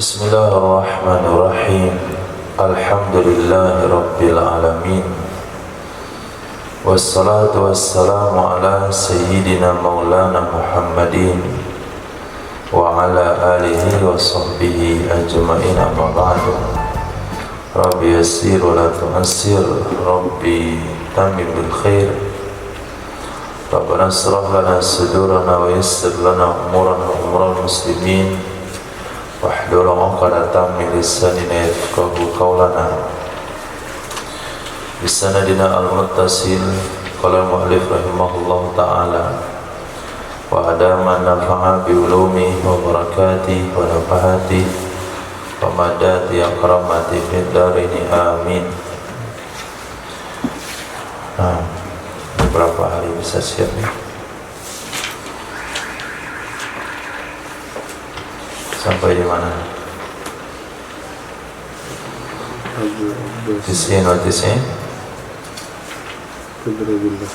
Bismillahirrahmanirrahim. Alhamdulillahi rabbil alamin. Wassalatu wassalamu ala sayyidina maulana Muhammadin wa ala alihi wa sahbihi ajma'in, amma ba'du. Rabbi yassir wa la tu'assir, Rabbi tamim bil khair. Rabbana israh lana sudurana wa yassir lana umurana wa umural muslimin wahlul 'uqdatam min lisanina yafqahu qawlana. Bisanadina al-muttasil qala al-mu'allif rahimahullahu ta'ala wa adama nafa'a bi ulumihi wa barakatihi wa nafahatihi wa madati akramati fid darini amin. Nah, beberapa hari bisa siap nih. Sampai di mana? Tisin wa tisin. Kudrabillah.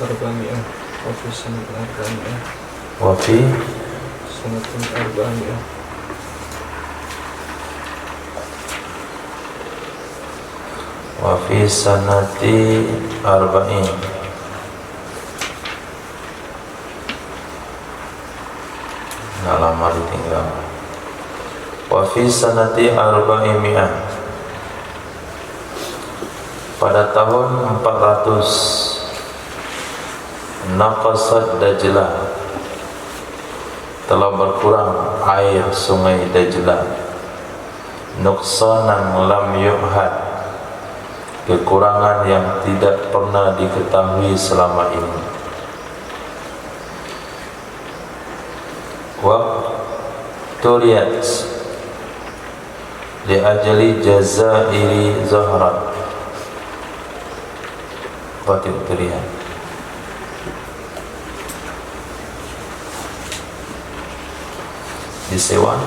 Arba'ami'ah. Wafi sanatin arba'ami'ah. Wafi Sanatin arba'ami'ah. Wafi sanati arba'in. Lama ditinggal. Wa fi sanati arba'imi'ah, pada tahun 400 naqasat Dajlah, telah berkurang air sungai Dajlah, nuqsanan lam yu'had, kekurangan yang tidak pernah diketahui selama ini. Waqturiyat li ajli jazairi zahrat. Waqturiyat disewa.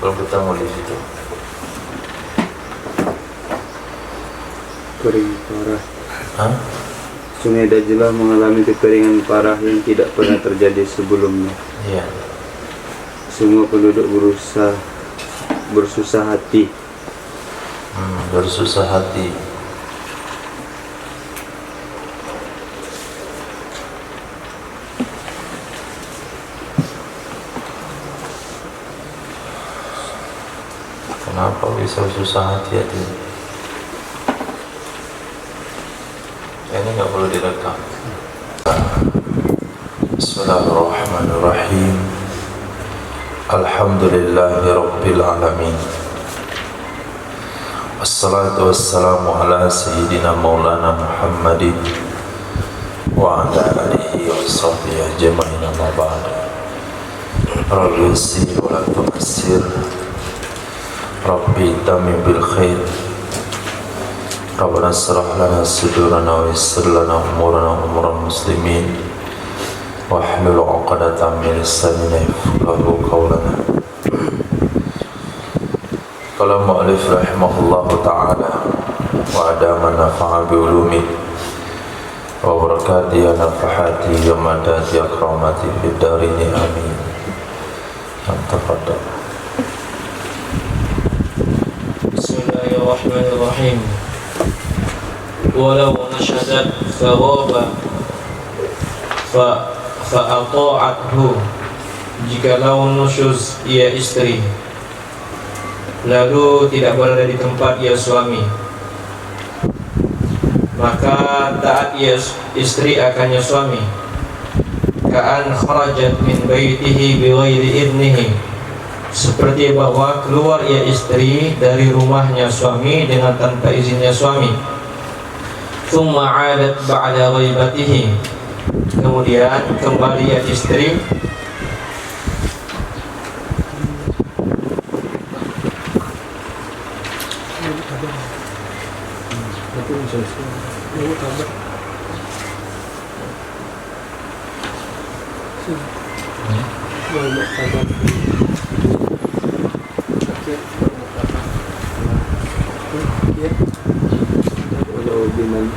Belum ketemu di situ. Kering parah. Hah? Sungai Dajlah mengalami kekeringan parah yang tidak pernah terjadi sebelumnya. Iya. Semua penduduk bersusah hati. Bersusah hati. Kenapa bisa susah hati-hati? Ini nggak perlu direkam. Bismillahirrahmanirrahim. Alhamdulillahi rabbil alamin. Wassalatu wassalamu ala sayyidina maulana Muhammadin wa ala alihi wa sahbihi ajma'in, amma ba'd. Rabbi yassir wa la tu'assir, Rabbi tamim bil khair. Rabbana israh lana sudurana wa yassir lana umurana wa umural muslimin wahlul 'uqdatam min lisanina yafqahu qawlana. Qala al-mu'allif rahimahullahu ta'ala wa adama nafa'a bi ulumihi wa barakatihi wa nafahatihi wa madati akramati fid darini amin. Tafadhal. Bismillahirrahmanirrahim. Walau nashadat fagaba fa'ata'athu, jikalau nusyuz ia istri lalu tidak berada di tempat ia suami, maka taat ia istri akannya suami. Ka'an kharajat min baitihi bighairi idnihi, seperti bahwa keluar ia istri dari rumahnya suami dengan tanpa izinnya suami. Thumma 'adat ba'da ghaibatihi, kemudian kembali ia istri Kalau dengan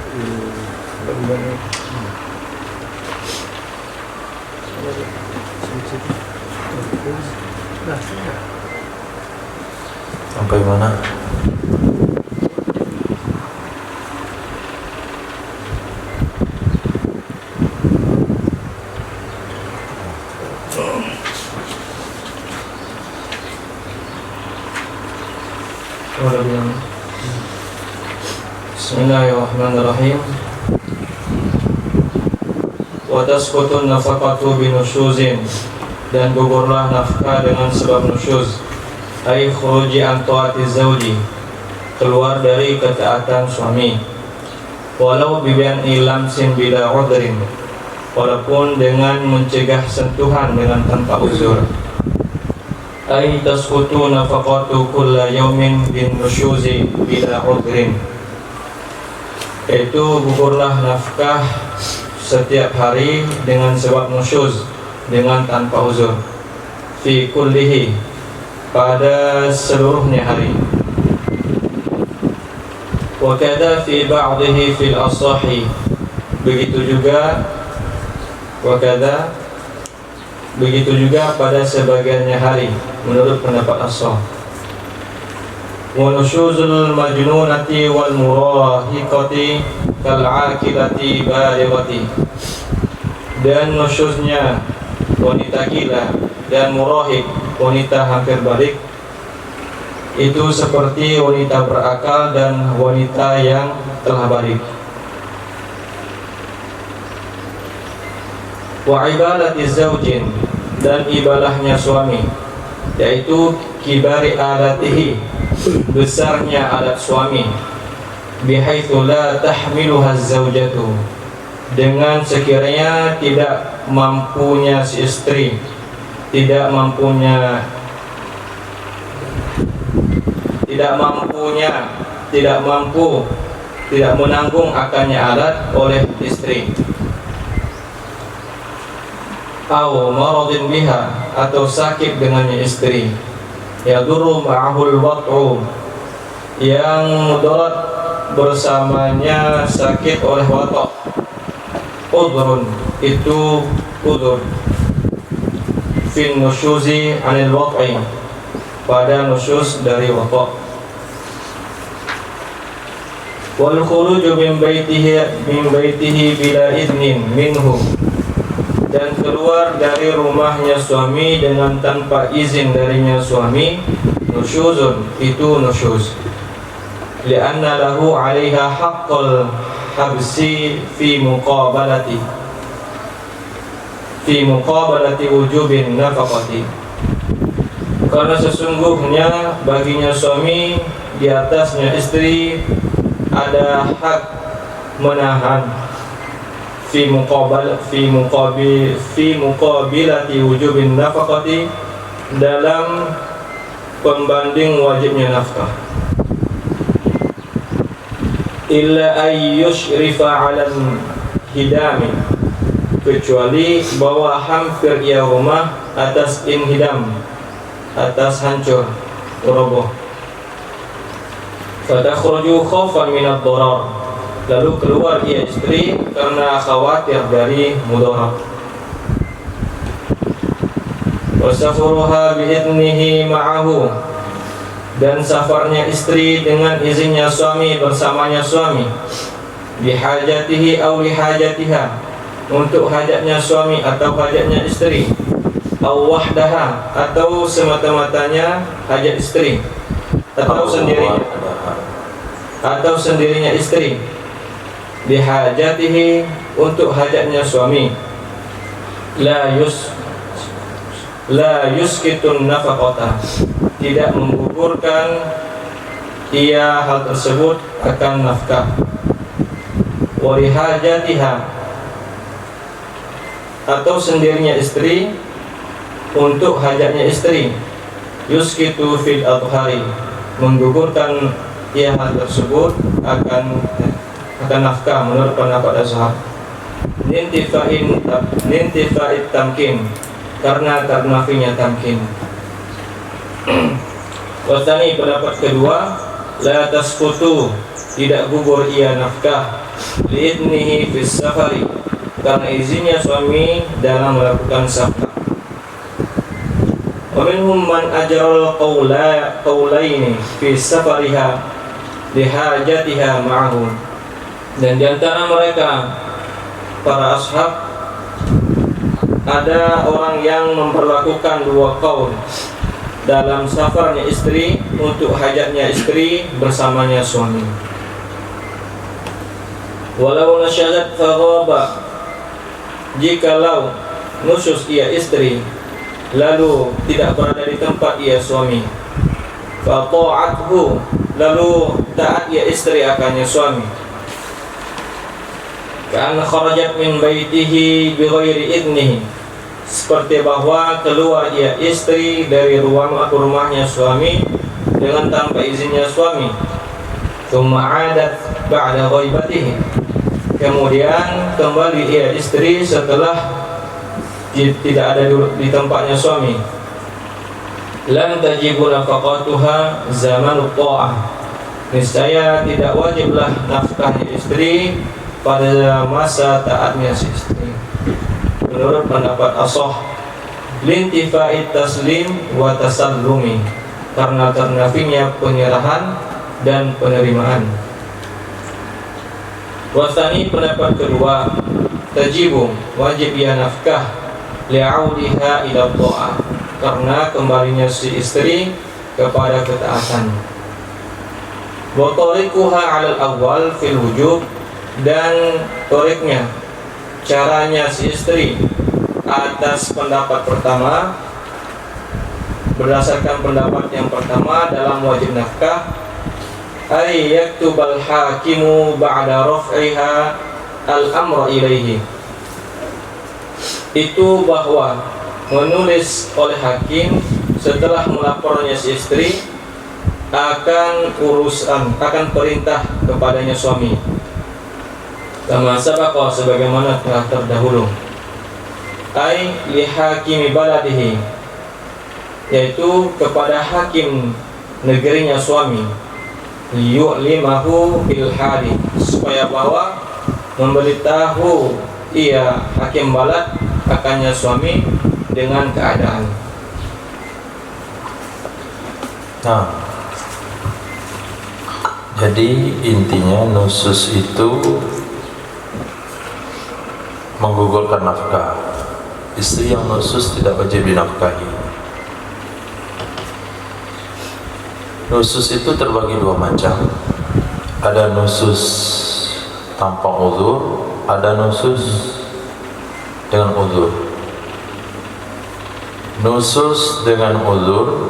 Sampai mana? Bismillahirrahmanirrahim. Wa tasqutun nafaqatu binusyuzin, dan gugurlah nafkah dengan sebab nusyuz, ay khuruji an taati zawji, keluar dari ketaatan suami, walau bibian lamsin bila udrin, walaupun dengan mencegah sentuhan dengan tanpa uzur. Ay tasqutu nafaqatu kulla yawmin bin nusyuzi bila udrin, yaitu gugurlah nafkah setiap hari dengan sebab nusyuz, dengan tanpa uzur, fi kullihi, pada seluruhnya hari, wa kada fi ba'dihi fil asahi, begitu juga pada sebagiannya hari menurut pendapat as-sah. Wa nusyuzul majnunati wal murahiqati kal aqilati balighati, dan nusyuznya wanita gila dan murahik, wanita hampir balik, itu seperti wanita berakal dan wanita yang telah balik. Wa ibadati zaujin, dan ibadahnya suami, yaitu kibari adatihi, besarnya adat suami, bihaitsu la tahmiluha zaujatu, dengan sekiranya tidak mampunya si istri, tidak menanggung akannya adat oleh istri. Au maradin biha, atau sakit dengannya istri, yadurru ma'ahul wat'u, yang mudarat bersamanya sakit oleh watak. Udhrun, itu udhur, fin nusyuzi anil wat'i, pada nusyuz dari watak. Wal khuruju min baitihi bila idnin minhu, dan keluar dari rumahnya suami dengan tanpa izin darinya suami, nusyuzun, itu nusyuz. Lianna lahu 'alaiha haqqul habsi fi muqabalati wujubin nafaqati, karena sesungguhnya baginya suami di atasnya istri ada hak menahan fi muqabilati wujubin nafaqati, dalam pembanding wajibnya nafkah, illa ayyushrifa 'alan hidami, kecuali bahwa hampir ia rumah atas inhidam, atas hancur, roboh. Fatakhruju khaufan minad darar, lalu keluar ia istri karena khawatir dari mudarat. Wasafuruha biidnihi ma'ahu, dan safarnya istri dengan izinnya suami bersamanya suami, bihajatihi aw lihajatiha, untuk hajatnya suami atau hajatnya istri, aw wahdaha, atau semata-matanya hajat istri, atau sendirinya istri, bihajatihi, untuk hajatnya suami, la yuskitun nafaqata, tidak menggugurkan ia hal tersebut akan nafkah. Wa lihajatiha, atau sendirinya istri untuk hajatnya istri, yuskitu fil adhari, menggugurkan ia hal tersebut akan nafkah menurut pendapat Azhar. lintifa'it tamkin, karena ternafinya tamkin. Wasani, pendapat kedua, la tasqutu, tidak gugur ia nafkah, li'idnihi fis safari, karena izinnya suami dalam melakukan safar. Wa minhum man ajral qawlaini fi safariha lihajatiha ma'ahu, dan di antara mereka para ashab ada orang yang memperlakukan dua qaul dalam safarnya istri untuk hajatnya istri bersamanya suami. Walau nasyadat faghaba, jikalau nusyus ia istri lalu tidak berada di tempat ia suami, fa ta'athu, lalu taat ia istri akannya suami, kan kharajat min baitihi bighairi idnihi, seperti bahwa keluar ia istri dari rumahnya suami dengan tanpa izinnya suami. Tsumma 'adat ba'da ghaibatihi, kemudian kembali ia istri setelah tidak ada di tempatnya suami. Lam tajibu nafaqatuha zamanut ta'ah, niscaya tidak wajiblah nafkahnya istri pada masa taatnya si istri. Menurut pendapat ashah, lintifa'it taslim wa tasallumi, karena ternafinya penyerahan dan penerimaan. Wasani, pendapat kedua, tajibu, wajib ia nafkah, li'audiha ila ta'ah, karena kembalinya si istri kepada ketaatan. Wa tariquha 'alal awwal fil wujub, dan toriknya, caranya si istri atas pendapat pertama, berdasarkan pendapat yang pertama dalam wajib nafkah, ay yaktubal hakimu ba'da raf'iha al-amra ilaihi, itu bahwa menulis oleh hakim setelah melapornya si istri akan perintah kepadanya suami, kama sabaqa, sebagaimana telah terdahulu, ai li hakimi baladihi, yaitu kepada hakim negerinya suami, liyu'limahu bil hali, supaya bahwa memberitahu ia hakim balad akannya suami dengan keadaan. Nah, jadi intinya nusus itu menggugurkan nafkah. Istri yang nusus tidak wajib dinafkahi. Nusus itu terbagi dua macam. Ada nusus tanpa uzur, ada nusus dengan uzur. Nusus dengan uzur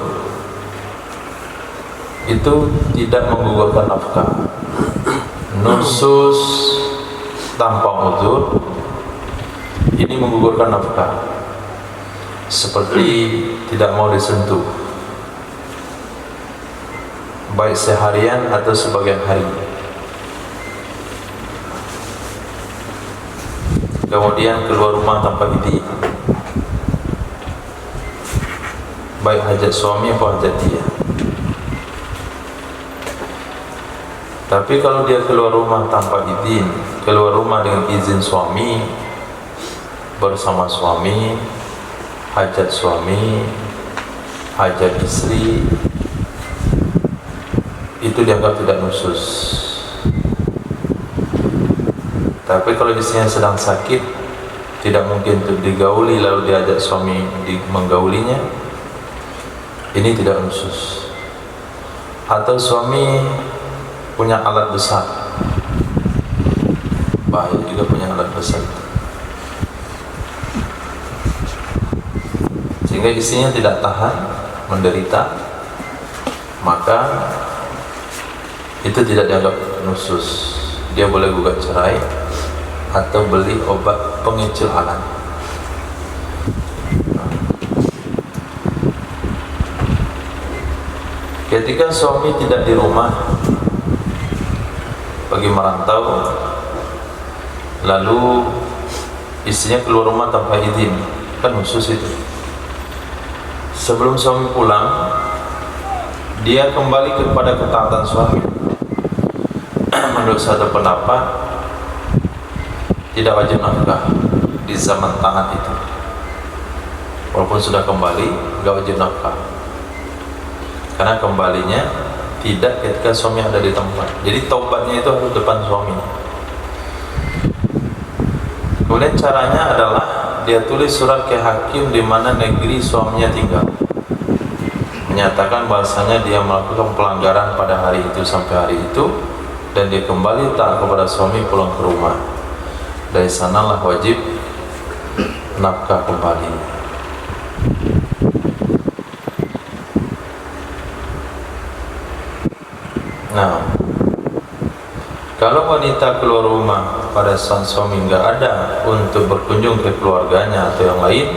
itu tidak menggugurkan nafkah. Nusus tanpa uzur ini menggugurkan nafkah, seperti tidak mau disentuh baik seharian atau sebagian hari, kemudian keluar rumah tanpa izin, baik hajat suami atau hajat dia. Tapi kalau dia keluar rumah tanpa izin, keluar rumah dengan izin suami, bersama suami, hajat suami, hajat istri, itu dianggap tidak nusus. Tapi kalau istrinya sedang sakit, tidak mungkin untuk digauli lalu diajak suami menggaulinya, ini tidak nusus. Atau suami punya alat besar, bahaya juga punya alat besar, sehingga istrinya tidak tahan menderita, maka itu tidak dianggap nusus. Dia boleh gugat cerai atau beli obat pengecil alat. Ketika suami tidak di rumah, pergi merantau, lalu istrinya keluar rumah tanpa izin, kan khusus itu. Sebelum suami pulang, dia kembali kepada ketaatan suami. Menurut satu pendapat, tidak wajib nafkah di zaman taat itu. Walaupun sudah kembali, nggak wajib nafkah, karena kembalinya tidak ketika suami ada di tempat. Jadi taubatnya itu harus depan suaminya. Kemudian caranya adalah dia tulis surat ke hakim di mana negeri suaminya tinggal, menyatakan bahasanya dia melakukan pelanggaran pada hari itu sampai hari itu, dan dia kembali taat kepada suami pulang ke rumah. Dari sanalah wajib nafkah kembali. Nah, kalau wanita keluar rumah pada sang suami nggak ada untuk berkunjung ke keluarganya atau yang lain,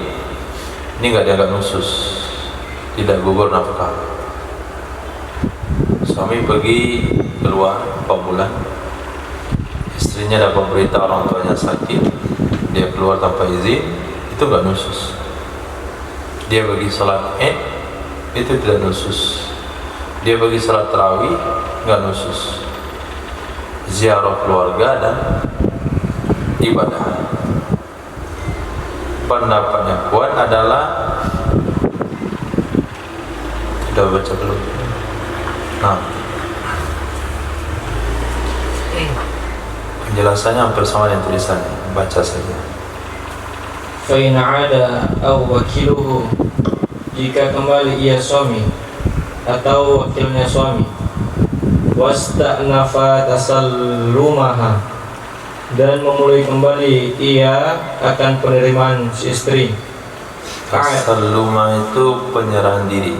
ini nggak dianggap nusus, tidak gugur nafkah. Suami pergi keluar 4 bulan, istrinya dapat berita orang tuanya sakit, dia keluar tanpa izin, itu nggak nusus. Dia pergi salat Id, itu tidak nusus. Dia pergi salat tarawih, nggak nusus. Ziarah keluarga dan ibadah. Pendapatnya kuat adalah, kita baca dulu. Nah, penjelasannya hampir sama dengan tulisannya, baca saja. Fa in 'ada aw wakiluhu, jika kembali ia suami atau wakilnya suami, wasta'nafa tasallumaha, dan memulai kembali ia akan penerimaan si istri. Tasalluma itu penyerahan diri.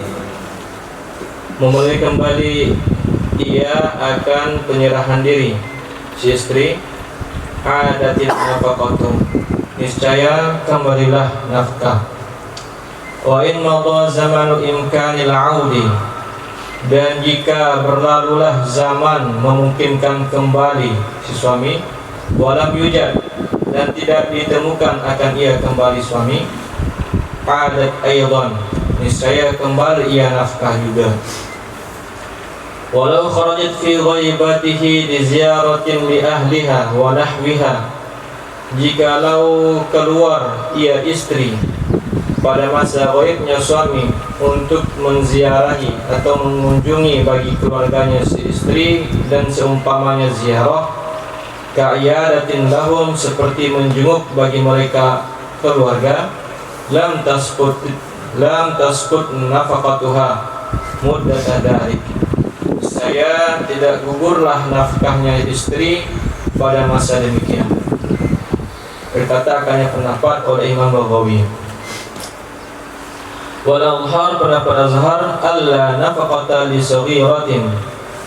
Memulai kembali ia akan penyerahan diri si istri. Adatil nafaqatu, niscaya kembalilah nafkah. Wa in madha zamanu imkanil 'audi, dan jika berlalulah zaman memungkinkan kembali si suami, walam yujad, dan tidak ditemukan akan ia kembali suami, adat aydan, niscaya kembali ia nafkah juga. Walau kharajat fi ghaibatihi li ziyaratin li ahliha wa nahwiha, jikalau keluar ia istri pada masa ghaibnya suami untuk menziarahi atau mengunjungi bagi keluarganya si istri dan seumpamanya ziarah, ka'iyadatin lahum, seperti menjenguk bagi mereka keluarga, lam tasqut nafaqatuha muddata dzalik, saya tidak gugurlah nafkahnya istri pada masa demikian. Berkata akannya pendapat oleh Imam Baghawi. Wal azhar, pendapat azhar, alla nafaqata li saghiratin,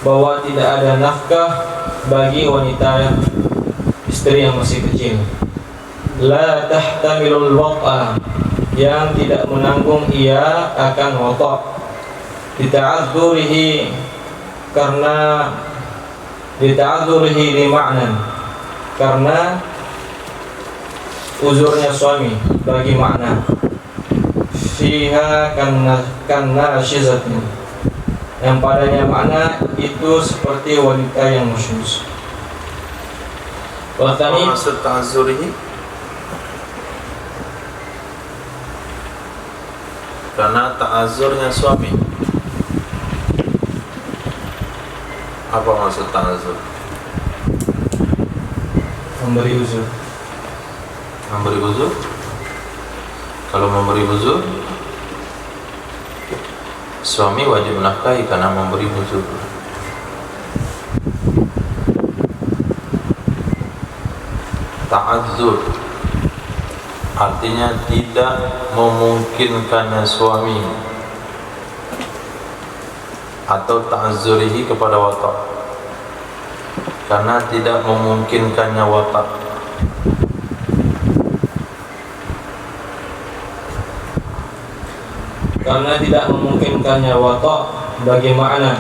bahwa tidak ada nafkah bagi wanita istri yang masih kecil. La tahtamilul wat'a, yang tidak menanggung ia akan wata', dita'adzurihi, karena dita'adzurihi li ma'nan, karena uzurnya suami bagi makna, fiha karena syizatin, yang padanya makna itu seperti wanita yang musyus. Wakani maksud ta'adzurihi, karena ta'azurnya suami. Apa maksud ta'azur? memberi uzur. Memberi uzur. Kalau memberi uzur, suami wajib menafkahi karena memberi uzur. Ta'azzur artinya tidak memungkinkannya suami, atau ta'azzurihi kepada watak, karena tidak memungkinkannya watak. Karena tidak memungkinkannya watak bagi makna,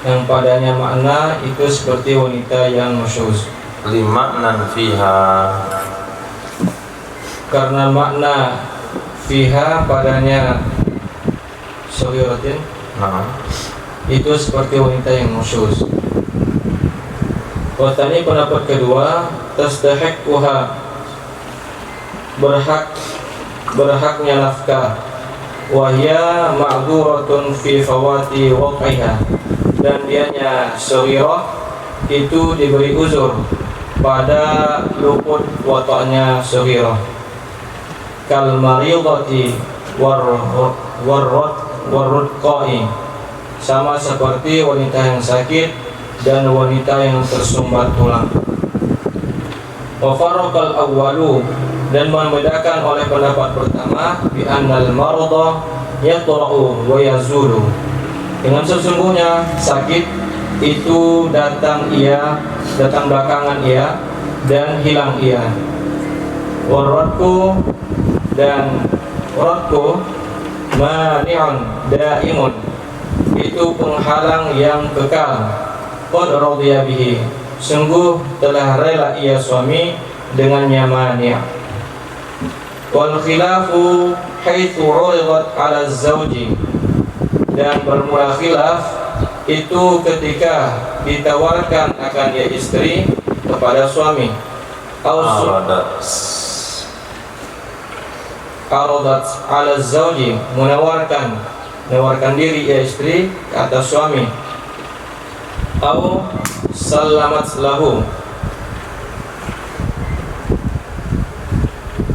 yang padanya makna itu seperti wanita yang masyuz. Limaknan fiha, karena makna fiha padanya saghiratin itu seperti wanita yang nusyuz. Watani pendapat kedua, tastahiquha berhaknya nafkah, wahya ma'dhuratun fi fawati waqiha, dan dianya saghirah itu diberi uzur pada luput wataknya saghirah. Kal maridati warrudqai, sama seperti wanita yang sakit dan wanita yang tersumbat tulang. Wa faraqal awwalu, dan membedakan oleh pendapat pertama bi annal marada yatra'u wa yazulu, dengan sesungguhnya sakit itu datang belakangan ia dan hilang ia. Waradku, dan radku mani'un daimun, itu penghalang yang kekal. Qad radiya bihi, sungguh telah rela ia suami dengannya mani'. Wal khilafu haitsu 'uridat 'ala az-zawji, dan bermula khilaf itu ketika ditawarkan akan ya istri kepada suami. Aradat 'ala az-zawji, menawarkan diri ya istri ke atas suami. Au salamat lahu,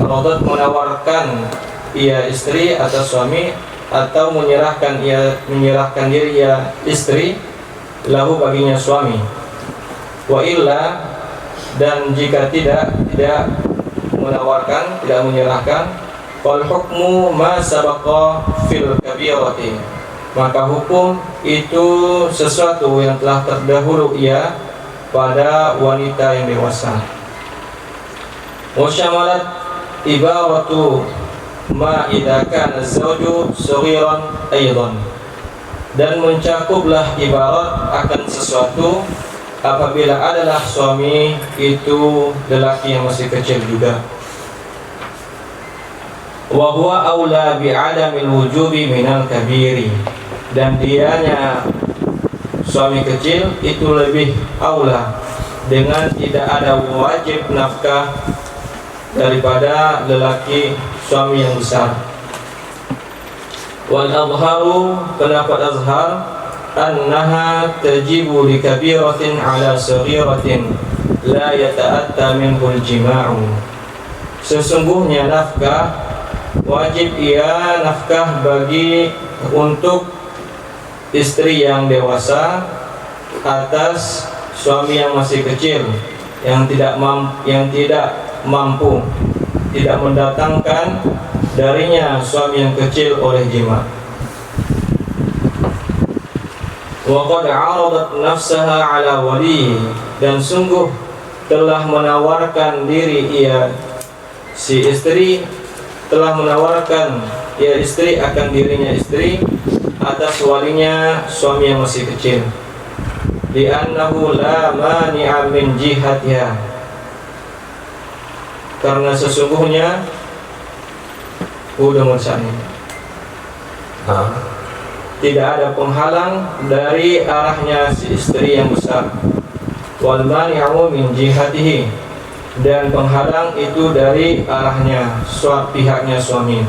Aradat menawarkan ia istri atas suami, atau menyerahkan diri ia istri lahu baginya suami. Wa illa, dan jika tidak menawarkan, tidak menyerahkan, fal hukmu ma sabaqa fil kabirati, maka hukum itu sesuatu yang telah terdahulu ia pada wanita yang dewasa. Wa syamalat ibaratu ma idza kana az-zawju saghiran aidan, dan mencakuplah ibarat akan sesuatu apabila adalah suami itu lelaki yang masih kecil juga. Wa huwa aula bi adamil wujubi minal kabiri, dan dianya suami kecil itu lebih aula dengan tidak ada wajib nafkah daripada lelaki suami yang besar. Wal azharu, pendapat azhar, annaha tajibu li kabiratin ala saghiratin la yata'atta minhul jima'u, sesungguhnya nafkah wajib ia nafkah untuk istri yang dewasa atas suami yang masih kecil, yang tidak mampu, tidak mendatangkan darinya suami yang kecil oleh jima. Wa qad 'aradat nafsaha 'ala wali, dan sungguh telah menawarkan diri ia si istri, telah menawarkan ia istri akan dirinya istri atas walinya suami yang masih kecil. Li'annahu la mani'a min jihatiha, karena sesungguhnya tidak ada penghalang dari arahnya si istri yang besar. Wal mani'u min jihatihi, dan penghalang itu dari arahnya pihaknya suami.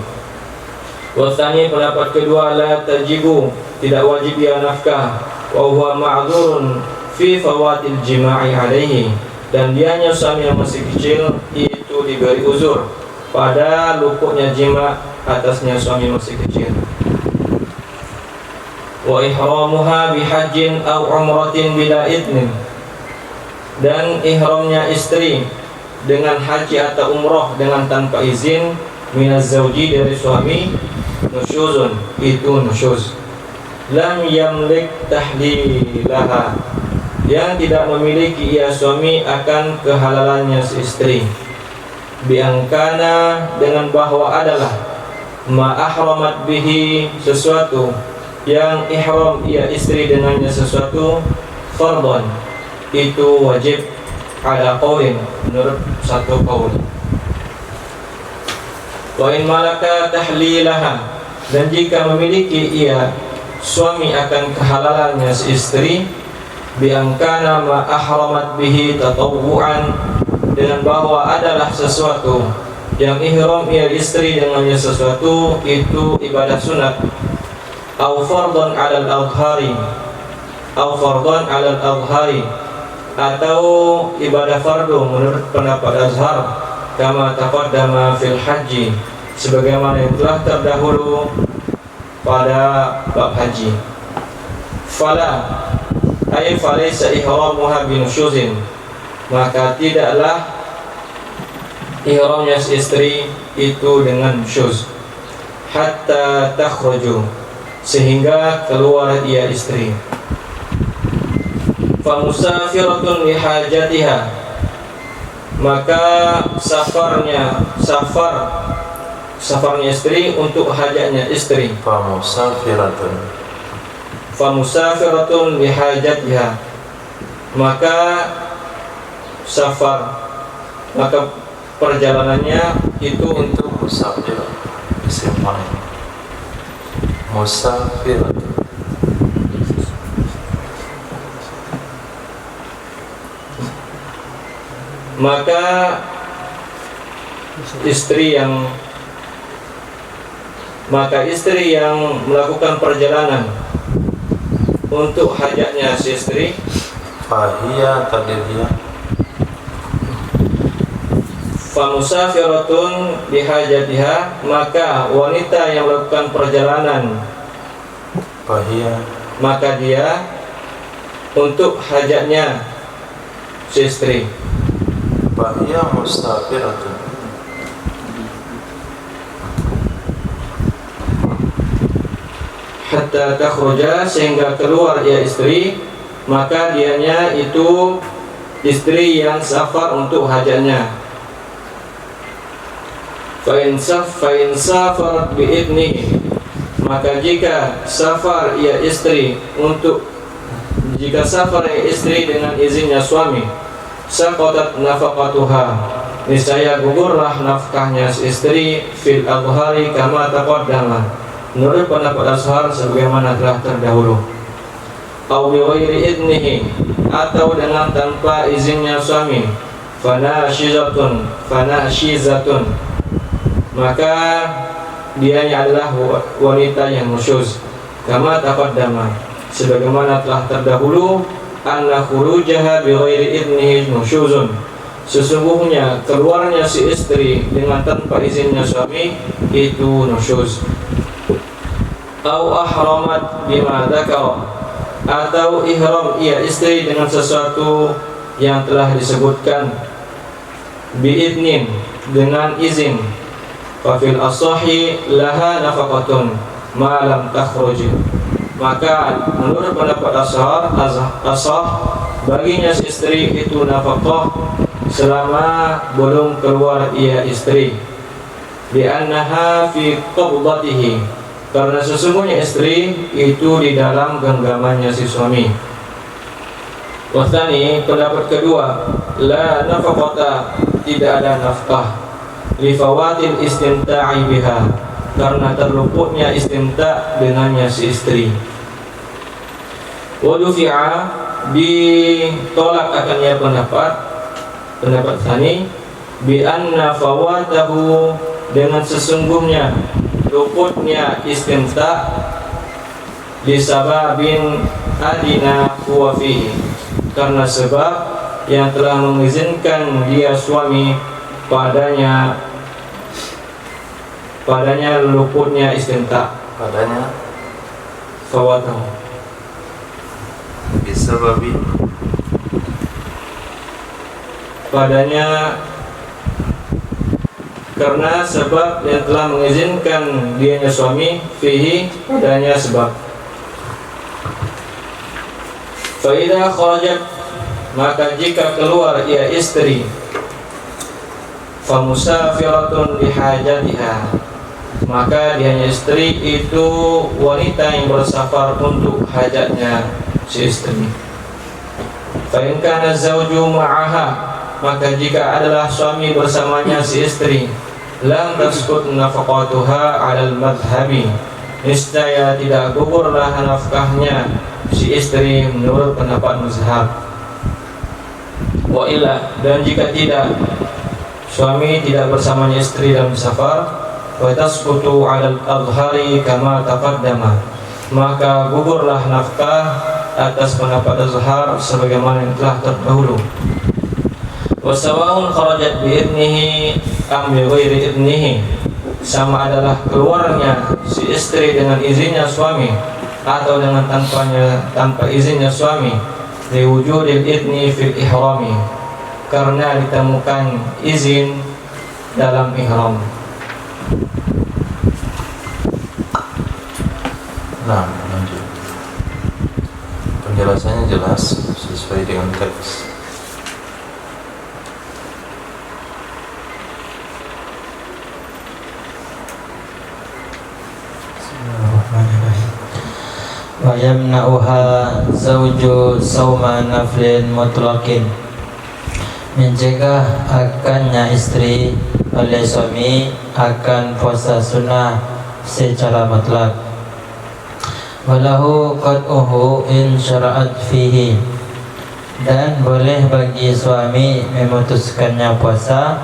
Wasani, pendapat kedua, la tajibu, tidak wajib ia nafkah, wa huwa ma'dzurun fi fawatil jima'i alaihi, dan dianya suami yang masih kecil itu diberi uzur pada luputnya jima atasnya suami masih kecil. Wa ihramuha bihajjin aw umratin bila idnin, dan ihramnya istri dengan haji atau umrah dengan tanpa izin, minaz zawji, dari suami, nusyuzun, itu nusyuz. Lam yamlik tahlilaha, yang tidak memiliki ia suami akan kehalalannya si istri. Biangkana, dengan bahwa adalah ma ahramat bihi, sesuatu yang ihram ia istri dengannya sesuatu, fardhan, itu wajib, ala qaulin, menurut satu qaul. Wa in malaka tahlilaha, dan jika memiliki ia suami akan kehalalannya si istri, bi angkana ma ahramat bihi tatawwu'an, dengan bahwa adalah sesuatu yang ihram ia istri dengannya sesuatu itu ibadah sunat, au fardhan 'alal adhari, au fardhan 'alal adhari, atau ibadah fardu menurut pendapat Azhar, kama taqaddama fil haji, sebagaimana yang telah terdahulu pada bab haji. Fala ay falaysa ihramuha binusyuzin, maka tidaklah ihramnya si istri itu dengan nusyuz, hatta takhruju, sehingga keluar ia istri. Fa musafiratun li hajatiha, maka safarnya istri untuk hajatnya istri. Fa musafiratun li hajatiha, maka perjalanannya itu itu musafir, isim fa'il. Musafiratun, maka istri yang melakukan perjalanan untuk hajatnya si istri, fahiya tadilhiya, famusafiratun bihajatiha, maka wanita yang melakukan perjalanan, fahiya, maka dia untuk hajatnya si istri. fahiya mustafiratun, hatta takhruja, sehingga keluar ia istri, maka dianya itu istri yang safar untuk hajatnya. Fa in safarat bi idnihi, maka jika safar ia istri dengan izinnya suami, saqatat nafaqatuha, niscaya gugurlah nafkahnya si istri, fil adhari kama taqaddama, menurut pendapat Azhar sebagaimana telah terdahulu. Au bi ghairi idnihi, atau dengan tanpa izinnya suami, fanashizatun, maka dianya adalah wanita yang nusyuz, kama taqaddama, sebagaimana telah terdahulu, anna khurujaha bi ghairi idnihi nusyuzun, sesungguhnya keluarnya si istri dengan tanpa izinnya suami itu nusyuz. Au ahramat bima dzakara, atau ihram ia istri dengan sesuatu yang telah disebutkan, biidnin, dengan izin, fa fil asahi laha nafaqatun ma lam takhruj, maka menurut pendapat asah baginya si istri itu nafaqah selama belum keluar ia istri, bi annaha fi qabdatihi, karena sesungguhnya istri itu di dalam genggamannya si suami. Wasani, pendapat kedua, la nafaqata, tidak ada nafkah, li fawatil istimta'i biha, karena terluputnya istimta' dengannya si istri. Wa dufi'a, ditolak akannya pendapat tsani, bi anna fawatahu, dengan sesungguhnya luputnya istimta' disababin adina huwa fihi, karena sebab yang telah mengizinkan dia suami padanya luputnya istimta', padanya fawatahu, bisababi, padanya karena sebab yang telah mengizinkan dianya suami, fihi, padanya sebab. Fa idza kharajat, maka jika keluar ia istri, fa musafiratun li hajatiha, maka dianya istri itu wanita yang bersafar untuk hajatnya si istri. Fa in kana zawju ma'aha, maka jika adalah suami bersamanya si istri, lam tasqut nafaqatuha 'alal madhhabi, niscaya tidak gugurlah nafkahnya si istri menurut pendapat mazhab. Wa illa, dan jika tidak, suami tidak bersamanya istri dalam safar, wa tasqutu 'alal adhhari kama taqaddama, maka gugurlah nafkah atas pendapat azhar sebagaimana yang telah terdahulu. Wasawa'un kharajat bi'idnihi am bi ghairi idnihi, sama adalah keluarnya si istri dengan izinnya suami atau dengan tanpa izinnya suami, liwujudil idni fil ihrami, karena ditemukan izin dalam ihram. Nah, lanjut. Penjelasannya jelas sesuai dengan teks. Wa yamna'uha zawju sawma naflin mutlaqin, mencegah akannya istri oleh suami akan puasa sunnah secara mutlak. Walahu qad'uhu in syara'at fihi, dan boleh bagi suami memutuskannya puasa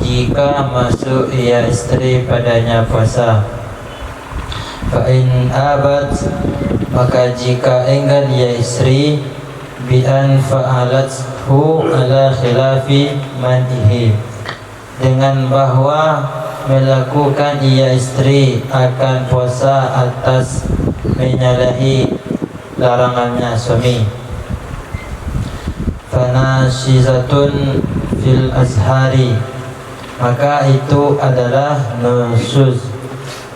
jika masuk ia istri padanya puasa. Fa in abat, maka jika enggan ia istri, bi an fa'alathu ala khilafi man'ihi, dengan bahwa melakukan ia istri akan puasa atas menyalahi larangannya suami. Fanashizatun fil azhari, maka itu adalah nusyuz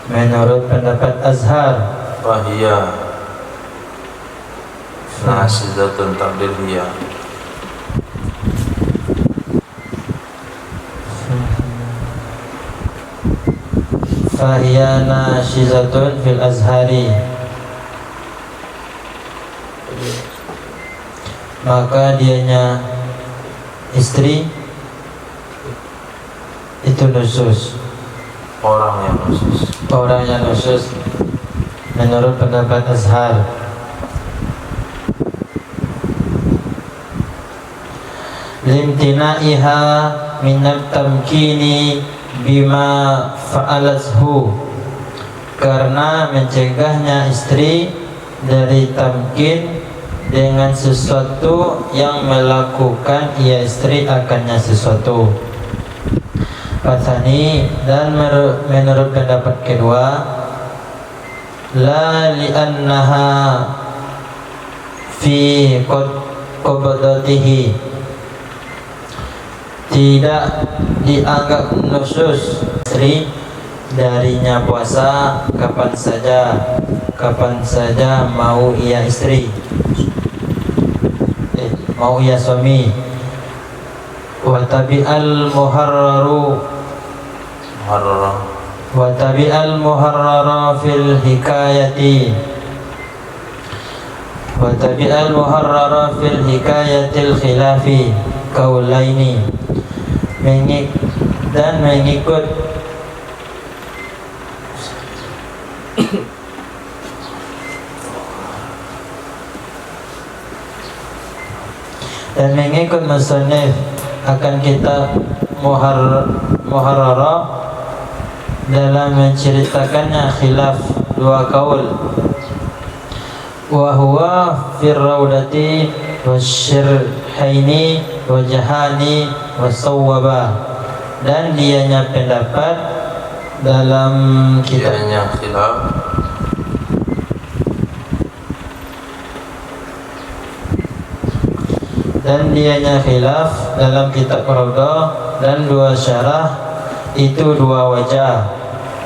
menurut pendapat azhar. Wahia nasizatun takdir hiya. Fahiya nashizatun fil azhari, maka dianya istri itu nusyuz, Orang yang khusus menurut pendapat azhar. Limtina'iha minat tamkini bima fa'alathu, karena mencegahnya istri dari tamkin dengan sesuatu yang melakukan ia istri akannya sesuatu. Pathani, dan menurut pendapat kedua, la li'annaha fi qabdatihi, tidak dianggap nusyuz istri darinya puasa kapan saja mau ia istri, mau ia suami. Wa tabi'al muharrara fil hikayati, wa tabi'al muharrara fil hikayatil khilafi kaulaini, dan mengikut musannif akan kitab Muharrara dalam menceritakannya khilaf dua kaul. Wa huwa fir raudati wasyirhaini wajhani wasawwaba, dan dianya pendapat dalam kitabnya khilaf dan dianya khilaf dalam kitab Raudah, dan dua syarah itu dua wajah,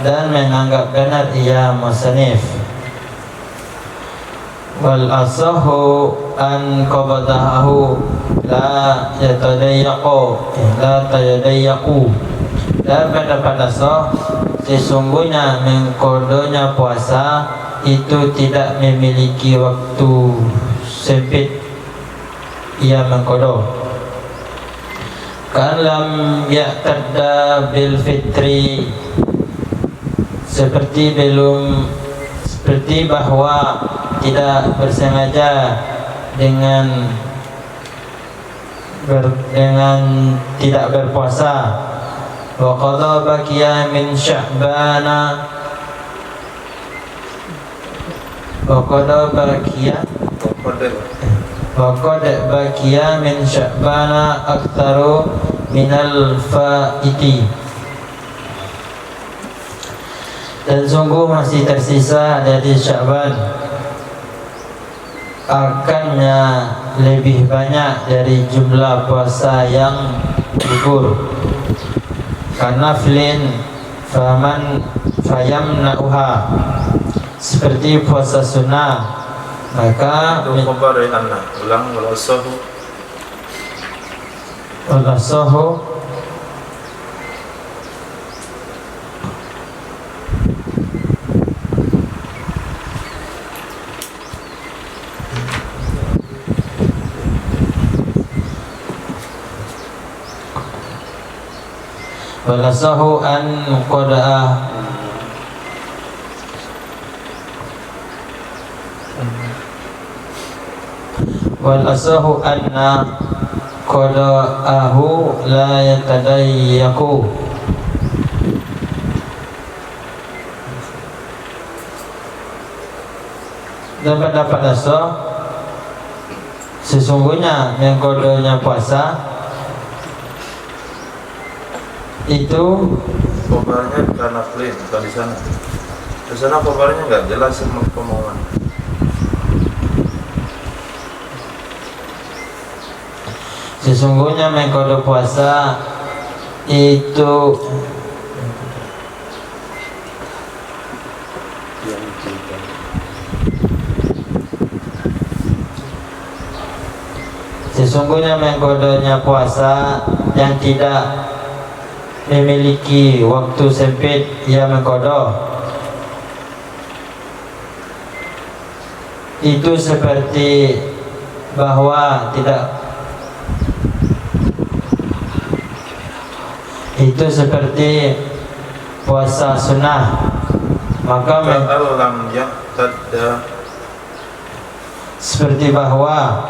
dan menganggap benar ia musannif. Wal asahu an qabadahu la yatadayyaqu, dan pendapat asah sesungguhnya mengkodonya puasa itu tidak memiliki waktu sempit ia mengkodok. Kan lam ya'tadda bil fitri, seperti bahwa tidak bersengaja dengan tidak berpuasa. Wa qadha baqiya min sya'bana, wa qad baqiya min sya'bana aktsaru minal faiti, dan sungguh masih tersisa dari Sya'ban akannya lebih banyak dari jumlah puasa yang gugur. Karena filin fayamna'uha, seperti puasa sunnah, maka ulang wal asahu walasahu an qada'ah walasahu anna qada'ahu la yatadayyaku, dan pendapat asal sesungguhnya mengkodenya puasa itu kobarnya karena plain, bukan di sana. Di sana kobarnya nggak jelas sama kemauan. Sesungguhnya mengkode puasa itu sesungguhnya mengkodenya puasa yang tidak memiliki waktu sempit yang mengkodo itu seperti bahwa itu seperti puasa sunnah, maka seperti bahwa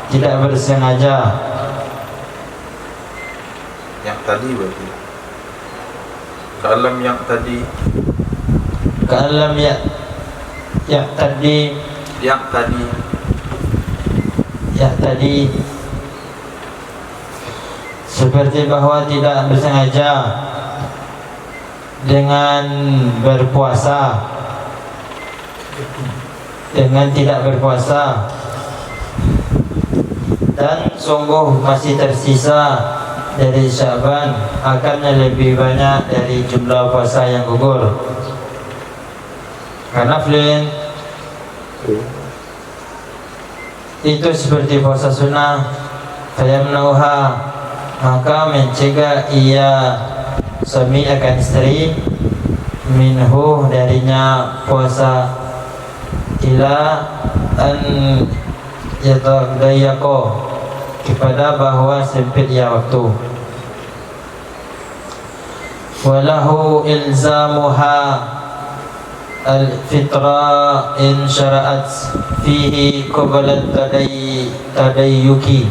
tidak bersengaja. Yang tadi berarti kalam yang tadi seperti bahwa tidak bersengaja dengan berpuasa, dengan tidak berpuasa, dan sungguh masih tersisa dari Sya'ban akannya lebih banyak dari jumlah puasa yang gugur. Karena filin itu seperti puasa sunnah, fayamnauha, maka mencegah ia suami akan istri minhu darinya puasa ila an yatadayyaqo, kepada bahwa sempit ia waktu. Walahu ilzamuha al-fitra in syara'at fihi qabla tadayyuki,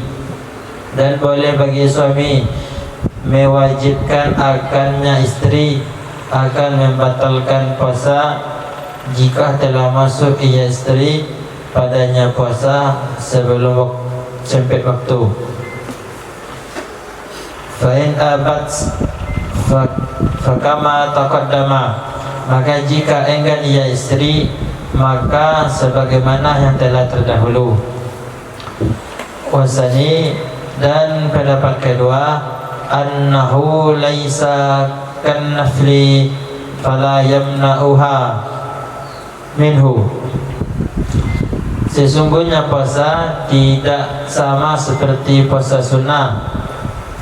dan boleh bagi suami mewajibkan akannya istri akan membatalkan puasa jika telah masuk ia istri padanya puasa sebelum sempit waktu. Fa'in abat fakama taqaddama, maka jika enggan ia istri maka sebagaimana yang telah terdahulu. Wasani, dan pendapat kedua, annahu laisa kan nafli fala yamna'uha minhu, sesungguhnya puasa tidak sama seperti puasa sunnah,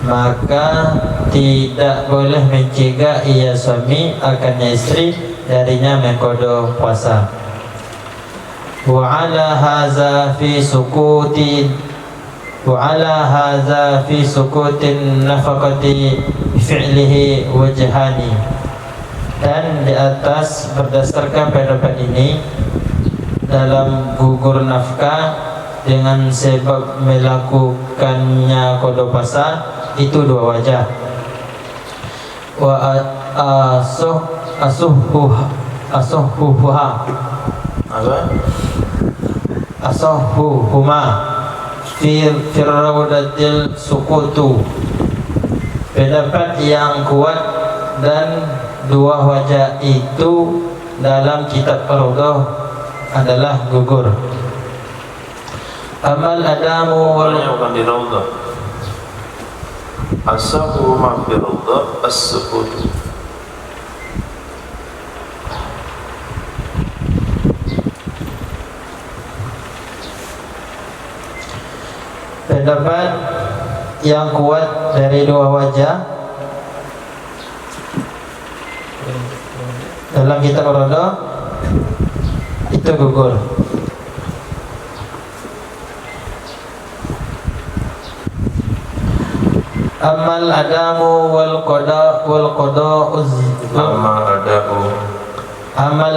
maka tidak boleh mencegah ia suami akannya istri darinya mengkodo puasa. Wa ala haza fi sukuti wa ala hadza fi sukutin nafaqati fi'lihi wajhani. Dan di atas berdasarkan pendapat ini, dalam gugur nafkah dengan sebab melakukannya qada puasa itu dua wajah. Wa asuhuha Apa? asuhuhuma fi firraudatil sukutu. Pendapat yang kuat dan dua wajah itu dalam kitab Ar-Rawdah adalah gugur. Amal adamu wal Namanya bukan di Raudhah. Asahu ma fi Raudhah as-sukutu. pendapat yang kuat dari dua wajah dalam kitab Ar-Rawdah itu gugur. Amal adamu wal qada amal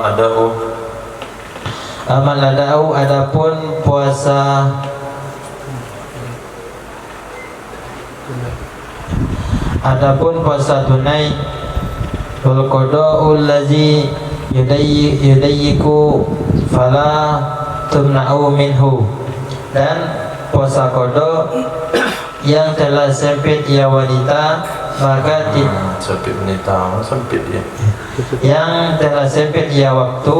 ada'u amal ada'u adapun puasa tunai wal qada'ul ladzi yudayyiku fala tumna'u minhu, dan puasa qada yang telah sempit ia wanita maka sempit wanita, sempit ya. Yang telah sempit ia waktu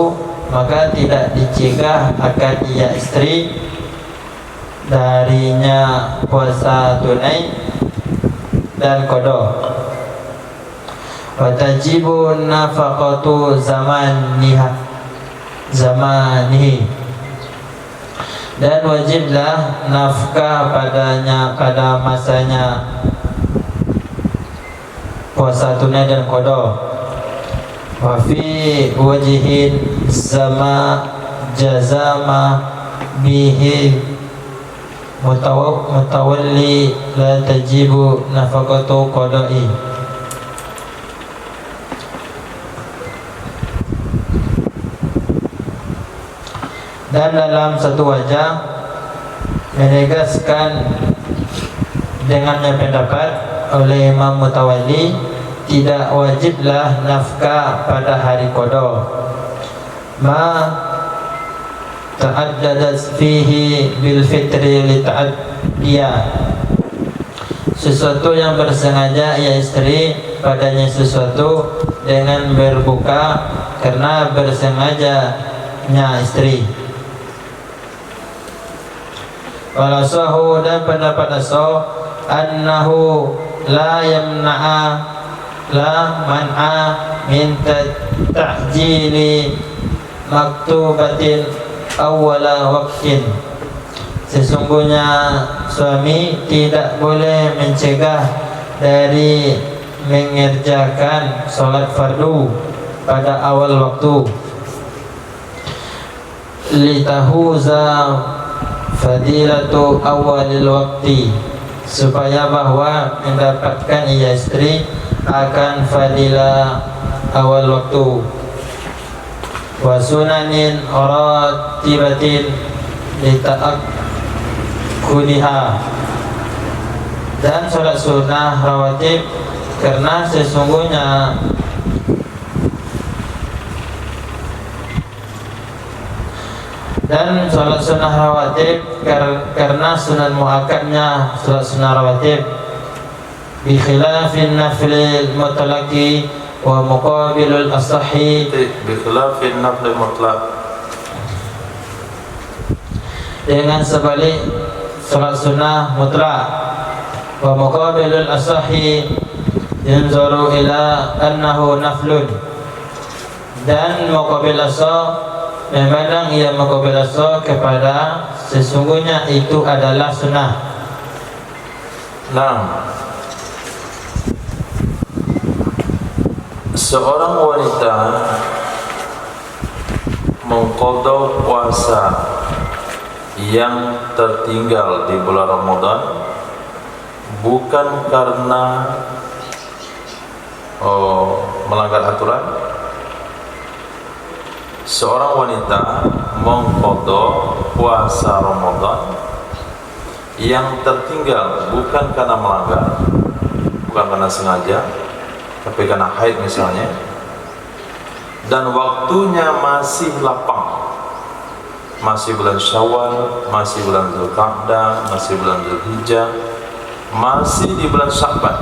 maka tidak dicegah akan ia istri darinya puasa tunai dan qada. Watajibu nafaqatu zamanihi, dan wajiblah nafkah padanya pada masanya puasa tunai dan qada. Wa fi wajhin jazama bihi mutawalli la tajibu nafaqatu qada'i. Dan dalam satu wajah menegaskan dengannya pendapat oleh Imam Mutawalli, tidak wajiblah nafkah pada hari qada ma ta'addadat fihi bil fitri li ta'addiya, sesuatu yang bersengaja ia istri padanya sesuatu dengan berbuka karena bersengajanya istri. Walasahu, dan pendapat asal annahu la man'a min ta'jili maktubatin awwala waqtin. Sesungguhnya suami tidak boleh mencegah dari mengerjakan solat fardu pada awal waktu. Litahuza fadilatu awalil waqti, supaya bahwa mendapatkan ia istri akan fadilah awal waktu. Wa sunanin ratibatin lita'akkudiha, dan sholat sunnah rawatib karena sesungguhnya dan sholat sunnah rawatib karena sunan muakkadnya sholat sunnah rawatib, bi khilafin naflil mutlaqi wa muqabilul as-sahih, bi khilafin naflil mutlaq, dengan sebalik sholat sunnah mutlak. Wa muqabilul as-sahih yanzuru ila annahu naflun, dan muqabil as-sah memandang ia muqabil as-sunnah kepada sesungguhnya itu adalah sunnah. Nah, seorang wanita mengqadha puasa yang tertinggal di bulan Ramadan bukan karena melanggar aturan. Seorang wanita mengqadha puasa Ramadan yang tertinggal bukan karena melanggar, bukan karena sengaja, tapi karena haid misalnya, dan waktunya masih lapang, masih bulan Syawal, masih bulan Dzulqa'dah, masih bulan Dzulhijjah, masih di bulan Sya'ban.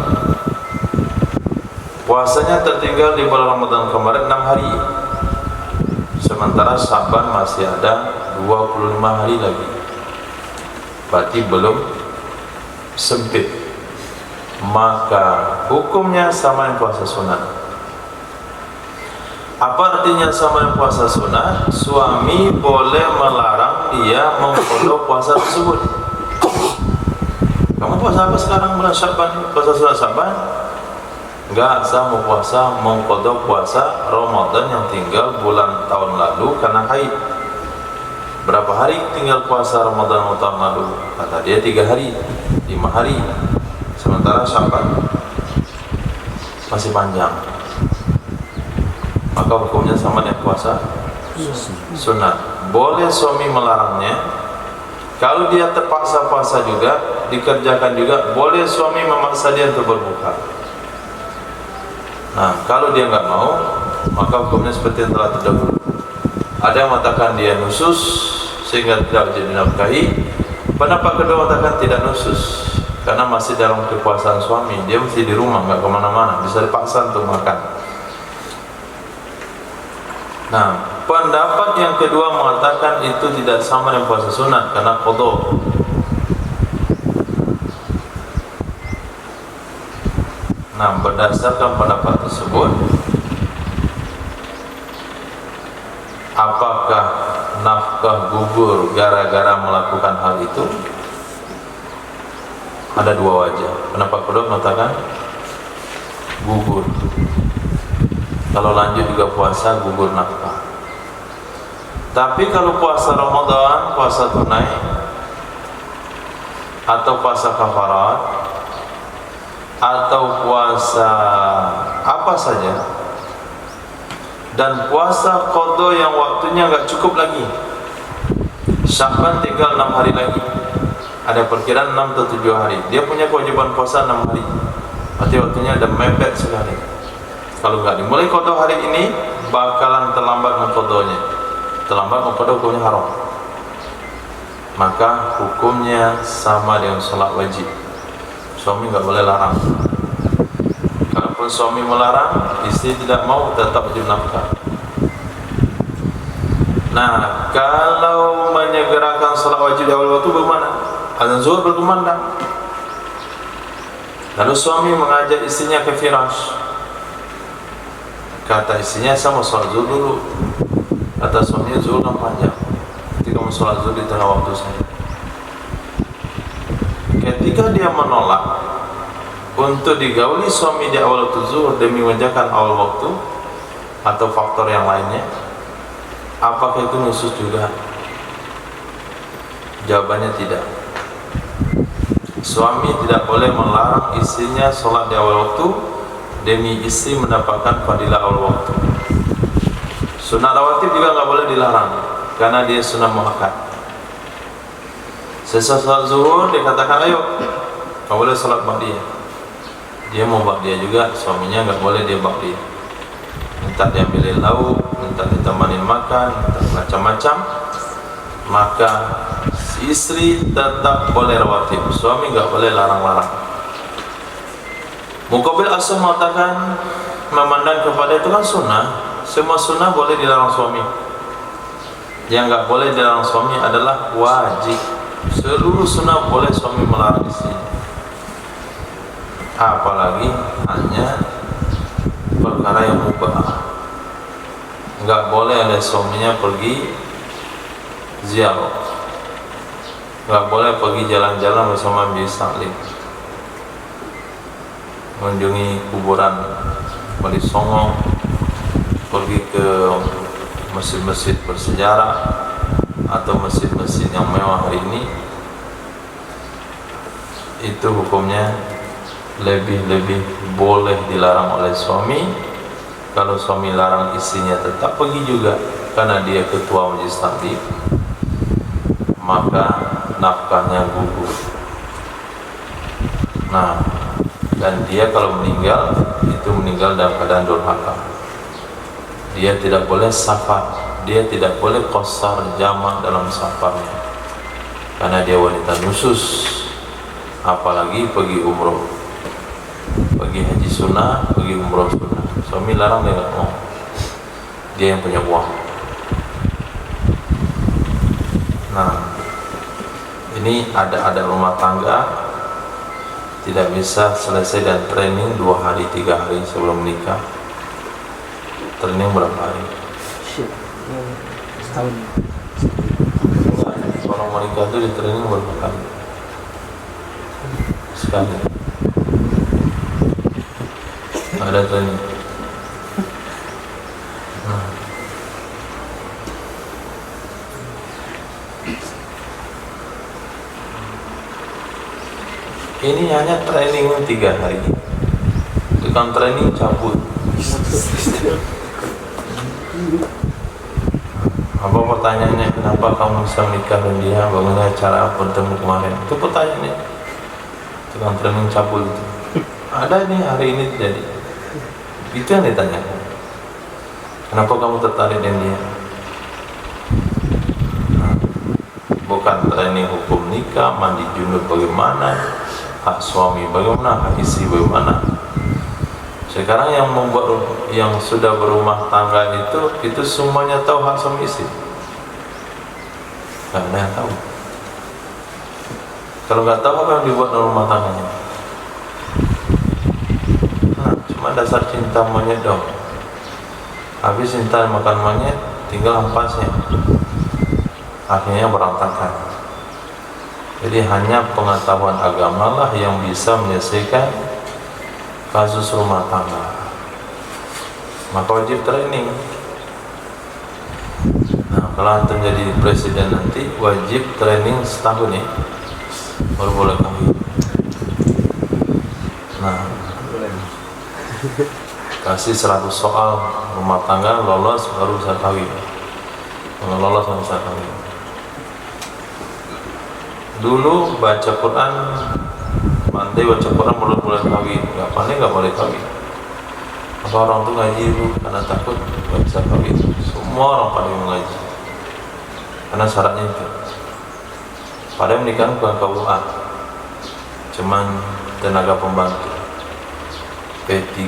Puasanya tertinggal di bulan Ramadan kemarin 6 hari, sementara Sya'ban masih ada 25 hari lagi, berarti belum sempit. Maka hukumnya sama yang puasa sunat. Apa artinya sama yang puasa sunat? Suami boleh melarang dia mengqadha puasa tersebut. Kamu puasa apa sekarang bulan Sya'ban? Puasa sunat Sya'ban? Enggak, saya mau puasa, mengqadha puasa Ramadan yang tinggal bulan tahun lalu karena haid. Berapa hari tinggal puasa Ramadan tahun lalu? Kata dia 3 hari, 5 hari. Sementara Sya'ban masih panjang, maka hukumnya sama dengan puasa sunat. Boleh suami melarangnya. Kalau dia terpaksa puasa juga, dikerjakan juga, boleh suami memaksa dia untuk berbuka. Nah, kalau dia nggak mau, maka hukumnya seperti yang telah terdahulu. Ada yang mengatakan dia nusus sehingga tidak jadi dinafkahi. Pendapat kedua mengatakan tidak nusus, karena masih dalam kekuasaan suami, dia mesti di rumah, nggak kemana-mana, bisa dipaksa untuk makan. Nah, pendapat yang kedua mengatakan itu tidak sama dengan puasa sunat karena qadha. Nah, berdasarkan pendapat tersebut, apakah nafkah gugur gara-gara melakukan hal itu? Ada 2 wajah. Pendapat kedua mengatakan gugur. Kalau lanjut juga puasa, gugur nafkah. Tapi kalau puasa Ramadan, puasa tunai, atau puasa kafarat, atau puasa apa saja, dan puasa qadha yang waktunya enggak cukup lagi, Sya'ban tinggal 6 hari lagi, ada perkiraan 6 atau 7 hari, dia punya kewajiban puasa 6 hari, berarti waktunya ada mepet sekali. Kalau enggak dimulai qadha hari ini, bakalan terlambat mengqadhanya. Terlambat mengqadha hukumnya haram. Maka hukumnya sama dengan salat wajib. Suami enggak boleh larang. Kalaupun suami melarang, istri tidak mau, tetap wajib nafkah. Nah, kalau menyegerakan salat wajib di awal waktu bagaimana? Azan zuhur berkumandang, lalu suami mengajak istrinya ke firash. Kata istrinya, saya mau sholat zuhur dulu. Kata suaminya, zuhur kan panjang, ketika mau sholat zuhur di tengah waktu saya. Ketika dia menolak untuk digauli suami di awal waktu zuhur demi menjaga awal waktu atau faktor yang lainnya, apakah itu nusus juga? Jawabannya tidak. Suami tidak boleh melarang istrinya sholat di awal waktu demi istri mendapatkan fadilah awal waktu. Sunat rawatib juga nggak boleh dilarang karena dia sunat muakkad. Selesai sholat zuhur dikatakan ayo, nggak boleh sholat ba'diyah. Dia mau ba'diyah juga, suaminya nggak boleh dia ba'diyah. Minta diambilin lauk, minta ditemanin makan, minta macam-macam. Maka istri tetap boleh rawatib, suami nggak boleh larang-larang. Muqabil as-sunnah mengatakan memandang kepada itu kan sunnah. Semua sunnah boleh dilarang suami. Yang nggak boleh dilarang suami adalah wajib. Seluruh sunnah boleh suami melarang istri. Apalagi hanya perkara yang mubah. nggak boleh oleh suaminya pergi ziarah, nggak boleh pergi jalan-jalan bersama majelis taklim, mengunjungi kuburan Wali Songo, pergi ke masjid-masjid bersejarah atau masjid-masjid yang mewah hari ini. Itu hukumnya lebih boleh dilarang oleh suami. Kalau suami larang istrinya tetap pergi juga karena dia ketua majelis taklim, maka nafkahnya gugur. Nah, dan dia kalau meninggal itu meninggal dalam keadaan durhaka. Dia tidak boleh safar, dia tidak boleh qasar jamak dalam safarnya karena dia wanita nusus, apalagi pergi umroh, pergi haji sunnah, pergi umroh sunnah. Suami larang, dia nggak mau, dia yang punya uang. Nah, ini ada rumah tangga tidak bisa selesai dan training 2 hari 3 hari sebelum menikah. Training berapa hari? Setahun. Orang menikah itu di training berapa kali? Sekali. Ada training. Nah. Ini hanya training 3 hari. Bukan training cabut. Apa pertanyaannya, kenapa kamu bisa menikah dengan dia, bagaimana cara bertemu kemarin? Itu pertanyaannya. Tukang training cabul itu. Ada nih hari ini terjadi. Itu yang ditanya. Kenapa kamu tertarik dengan dia? Nah, bukan training hukum nikah, mandi junub bagaimana, hak suami bagaimana, hak istri bagaimana. Sekarang yang sudah berumah tangga itu semuanya tahu hak suami istri. Nggak ada yang tahu. Kalau nggak tahu, apa yang dibuat dalam rumah tangganya? Nah, cuma dasar cinta monyet dong. Habis cinta makan monyet, tinggal ampasnya. Akhirnya berantakan. Jadi hanya pengetahuan agama lah yang bisa menyelesaikan kasus rumah tangga. Maka wajib training. Nah, kalau antum jadi presiden nanti wajib training setahun ya, baru boleh kawin. Nah, kasih 100 soal rumah tangga, lolos baru bisa kawin. Kalau lolos baru bisa kawin. Dulu baca Quran, pandai baca Quran boleh kawin, nggak pandai nggak boleh kawin. Apa orang tuh ngaji dulu karena takut nggak bisa kawin? Semua orang pandai mengaji karena syaratnya itu. Padahal menikah bukan KUA, cuman tenaga pembantu. P3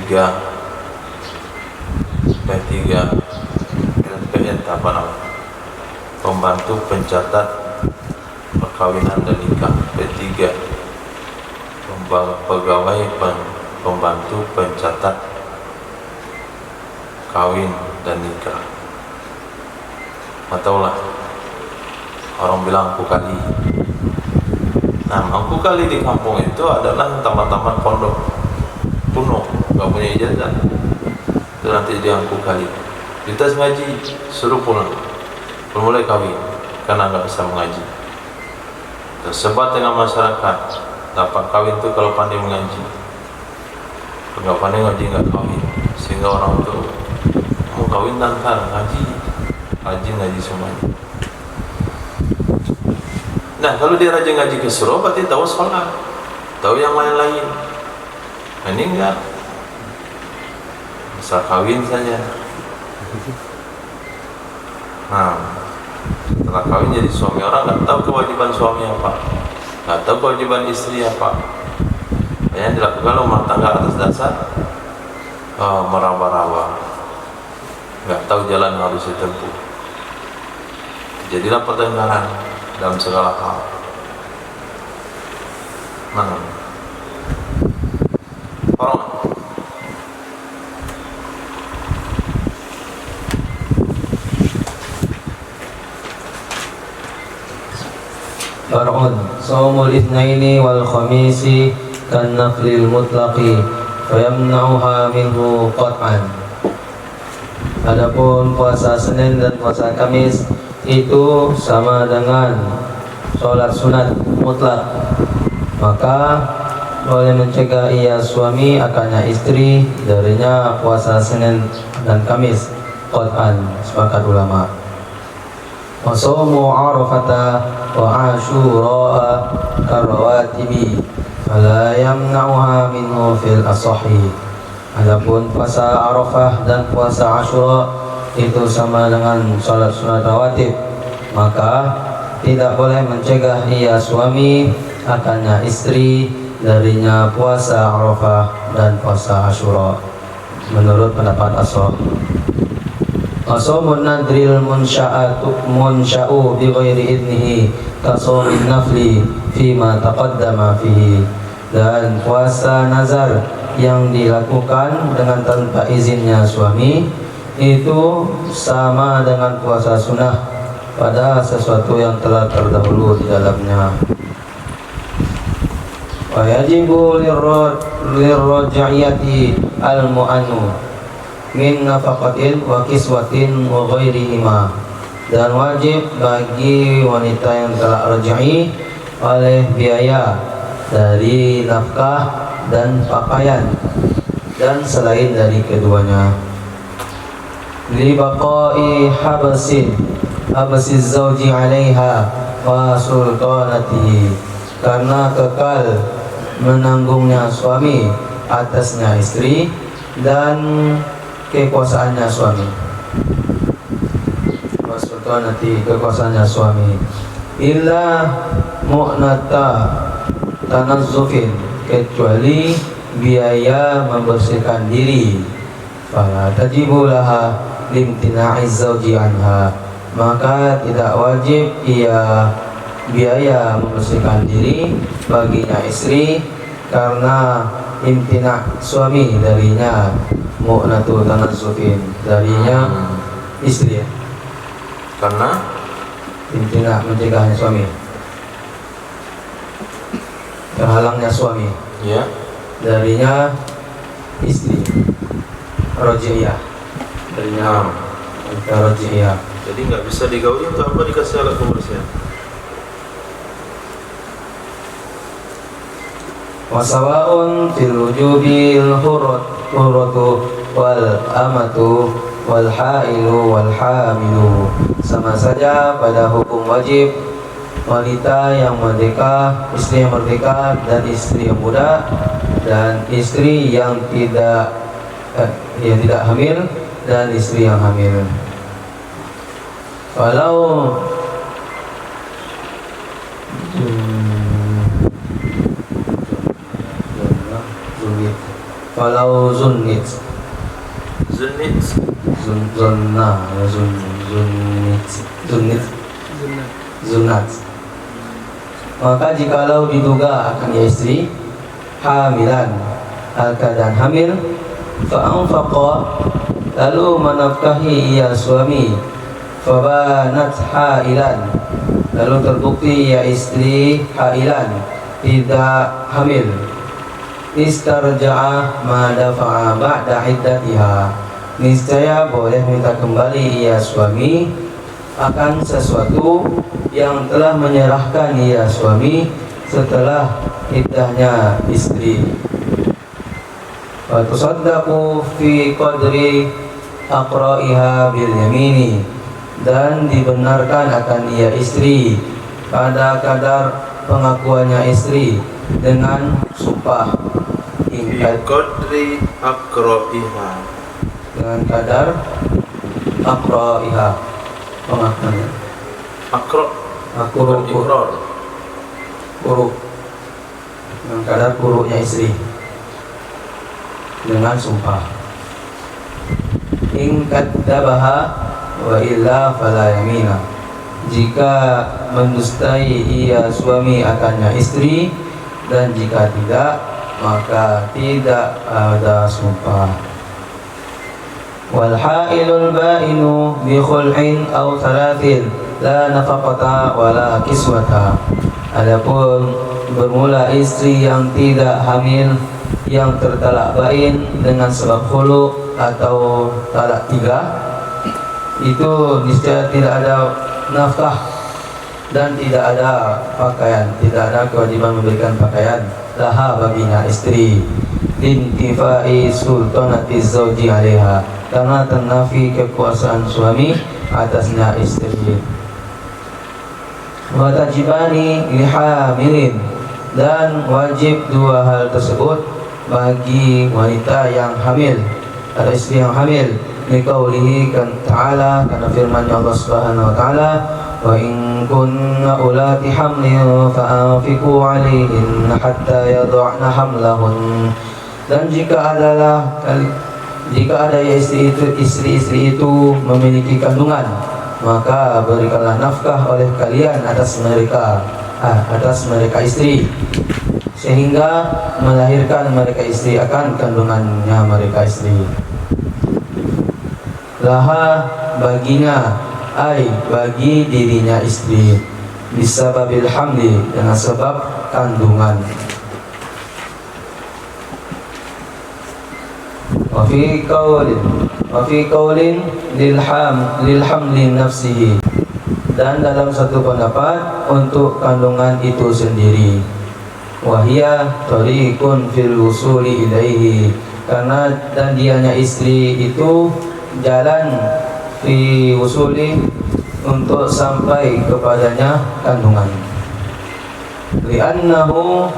PN apa namanya? Pembantu pencatat perkawinan dan nikah. P3 pegawai pembantu pencatat kawin dan nikah. Ataulah orang bilang angku kali. Nah, angku kali di kampung itu adalah taman-taman pondok kuno, nggak punya ijazah. Itu nanti dia angku kali. Kita ngaji, suruh pulang, mulai kawin karena nggak bisa mengaji. Tersebar dengan masyarakat, dapat kawin itu kalau pandai mengaji. Kalau nggak pandai ngaji nggak kawin, sehingga orang itu mau kawin tanpa ngaji semuanya. Nah, kalau dia rajin ngaji ke surau, berarti tahu sholat, tahu yang lain-lain. Nah, ini enggak, bisa kawin saja. Nah, setelah kawin jadi suami orang, nggak tahu kewajiban suami apa, nggak tahu kewajiban istri apa. Yang dilakukan rumah tangga atas dasar meraba-raba, nggak tahu jalan yang harus ditempuh. Jadilah pertengkaran dalam segala hal. Nah, orang Far'un Saumul ithnaini wal khamisi kan naflil mutlaqi fayamna'uha minhu qat'an. Adapun puasa Senin dan puasa Kamis itu sama dengan sholat sunat mutlak, maka boleh mencegah ia suami akannya istri darinya puasa Senin dan Kamis qat'an, sepakat ulama. Wa shaumu Arafata wa Asyura karawatibi fala yamna'uha minhu fil asahi. Adapun puasa Arafah dan puasa Asyura itu sama dengan salat sunat rawatib, maka tidak boleh mencegah ia suami akannya istri darinya puasa Arafah dan puasa Asyura menurut pendapat Ashab. Qasaumun nadril munsya'u bi ghairi idnihi kasaumin nafli fima taqaddama fihi. Dan puasa nazar yang dilakukan dengan tanpa izinnya suami itu sama dengan puasa sunnah pada sesuatu yang telah terdahulu di dalamnya. Wa yajibu lirraj'iyati al-mu'annu min nafaqatin wa kiswatin wa ghairihima. Dan wajib bagi wanita yang telah raj'i oleh biaya dari nafkah dan pakaian dan selain dari keduanya. Li baqa'i habasiz zawji 'alaiha wa sultanatihi, karena kekal menanggungnya suami atasnya istri dan kekuasaannya suami. Wa sultanati, kekuasaannya suami. Illa mu'nata tanazzufin, kecuali biaya membersihkan diri. Fala tajibu laha limtina'iz zawji anha, maka tidak wajib ia biaya membersihkan diri baginya istri karena imtina suami darinya, mu'natu tanazzufin darinya istri ya. Karena Imtina mencegahnya suami, terhalangnya suami ya, darinya istri. Rojiyah darinya rojiyah. jadi nggak bisa digauli untuk apa dikasih alat pembersihan. Wasawa'un fil wujubil hurratu wal amatu wal hailu wal hamilu, sama saja pada hukum wajib wanita yang merdeka, istri yang merdeka dan istri yang budak dan istri yang tidak hamil dan istri yang hamil. Kalau zunnit zunat, maka jikalau diduga akan ia istri hamilan, keadaan hamil, fa'anfaqa, lalu menafkahi ia suami, fabanat hailan, lalu terbukti ia istri hailan, tidak hamil, istarja'a ma dafa'a ba'da iddatiha, niscaya boleh minta kembali ia suami akan sesuatu yang telah menyerahkan ia suami setelah iddahnya istri. Wa tusaddaqu fi qadri aqra'iha bil yamini, dan dibenarkan akan ia istri pada kadar pengakuannya istri dengan sumpah. Qadri aqra'iha, dengan kadar aqra'iha, pengakuannya. Kuru dengan kadar kurunya istri dengan sumpah. In kadzabaha wa illa fala yamina, jika mendustai ia suami akannya istri, dan jika tidak maka tidak ada sumpah. Wal hailul ba'inu bi khul'in aw thalathin la nafaqata wala kiswata, Adapun bermula istri yang tidak hamil yang tertalak bain dengan sebab khulu atau talak 3, itu niscaya tidak ada nafkah dan tidak ada pakaian, tidak ada kewajiban memberikan pakaian laha baginya istri, intifai sultanati zauji alaiha, karena ternafi kekuasaan suami atasnya istri. Watajibani lihamilin, dan wajib dua hal tersebut bagi wanita yang hamil atau istri yang hamil. Liqaulihi ta'ala, karena firman Allah Subhanahu wa taala, wa in kunna ulati hamlin fa'anfiqu 'alaihinna hatta yad'na hamlahun. Dan jika ada istri-istri itu memiliki kandungan, maka berikanlah nafkah oleh kalian atas mereka istri, sehingga melahirkan mereka istri akan kandungannya mereka istri. Laha baginya, ai bagi dirinya istri, bisababil hamli, dengan sebab kandungan. Wa fi qaulin lil hamli nafsihi, dan dalam satu pendapat untuk kandungan itu sendiri. Wahia tariqun fil wusuli ilaihi, karena dan dianya istri itu jalan fi wusuli, untuk sampai kepadanya kandungan. Li'annahu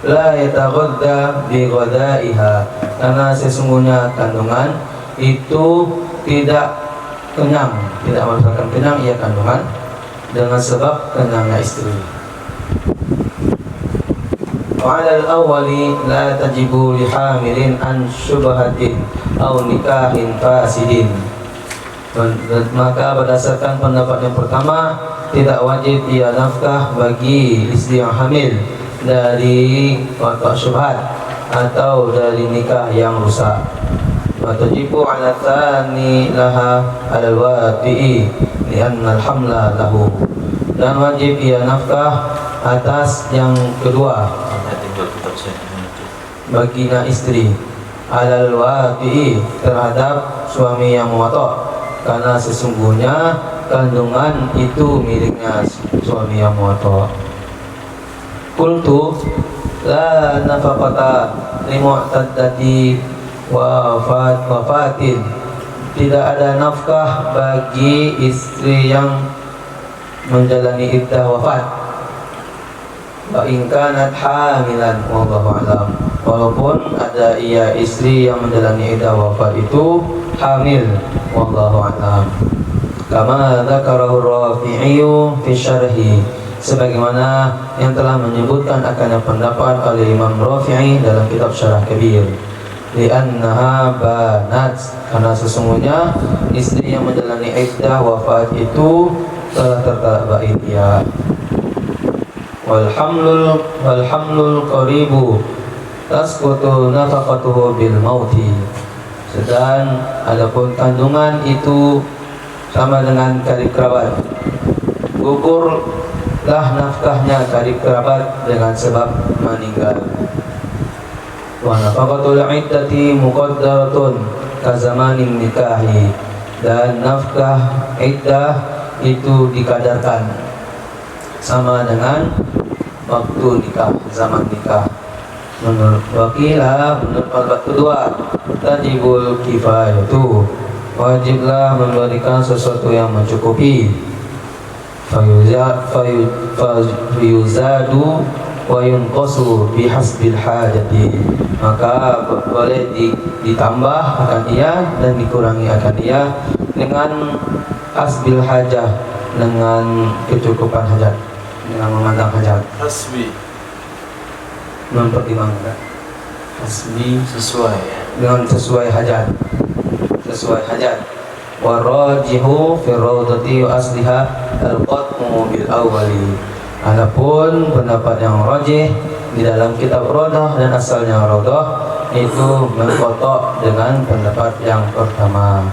la yataghadda bi ghadaiha, karena sesungguhnya kandungan itu tidak kenyang, tidak merasakan kenyang ia kandungan dengan sebab kenyangnya istri. Wa 'alal awwali la tajibu lihamilin an syubhatin aw nikahin fasidin. Maka berdasarkan pendapat yang pertama, tidak wajib ia nafkah bagi istri yang hamil dari watak syubhat atau dari nikah yang rusak. Wa tajibu 'ala tsani laha 'alal wati'i li'anna al-hamla lahu, dan wajib ia nafkah atas yang kedua baginya istri, 'alal wati'i, terhadap suami yang muwatta', karena sesungguhnya kandungan itu miliknya suami yang muwatta'. Qultu la nafaqata limu'taddati wafatin, tidak ada nafkah bagi istri yang menjalani iddah wafat. Wa in kanat hamilan, wallahu a'lam, walaupun ada ia istri yang menjalani iddah wafat itu hamil, wallahu a'lam. Kama dzakarahu Rafi'i fi syarhi, sebagaimana yang telah menyebutkan akannya pendapat oleh Imam Rafi'i dalam kitab Syarah Kabir. Li'annaha banat, karena sesungguhnya istri yang menjalani iddah wafat itu telah tertalak bain ia. Walhamlul qaribu tasqutu nafaqatuhu bil mauti, sedang adapun kandungan itu sama dengan karib kerabat, gugurlah nafkahnya karib kerabat dengan sebab meninggal. Wa nafaqatul iddati muqaddaratun ka zamanin nikahi, dan nafkah iddah itu dikadarkan sama dengan waktu nikah, zaman nikah. Menurut wakilah, menurut pendapat kedua, tajibul kifayatu, wajiblah memberikan sesuatu yang mencukupi. Fayuzadu wa yunqasu bihasbil hajati, maka boleh ditambah akan ia dan dikurangi akan ia dengan hasbil hajah, dengan kecukupan hajat, dengan memandang hajat. Hasbi, mempertimbangkan hasbi, sesuai dengan sesuai hajat, sesuai hajat. Warajihu fi rawdati wa asliha al-qatmu bil awwali, adapun pendapat yang rajih di dalam kitab Rawdah dan asalnya Rawdah itu mengkotok dengan pendapat yang pertama.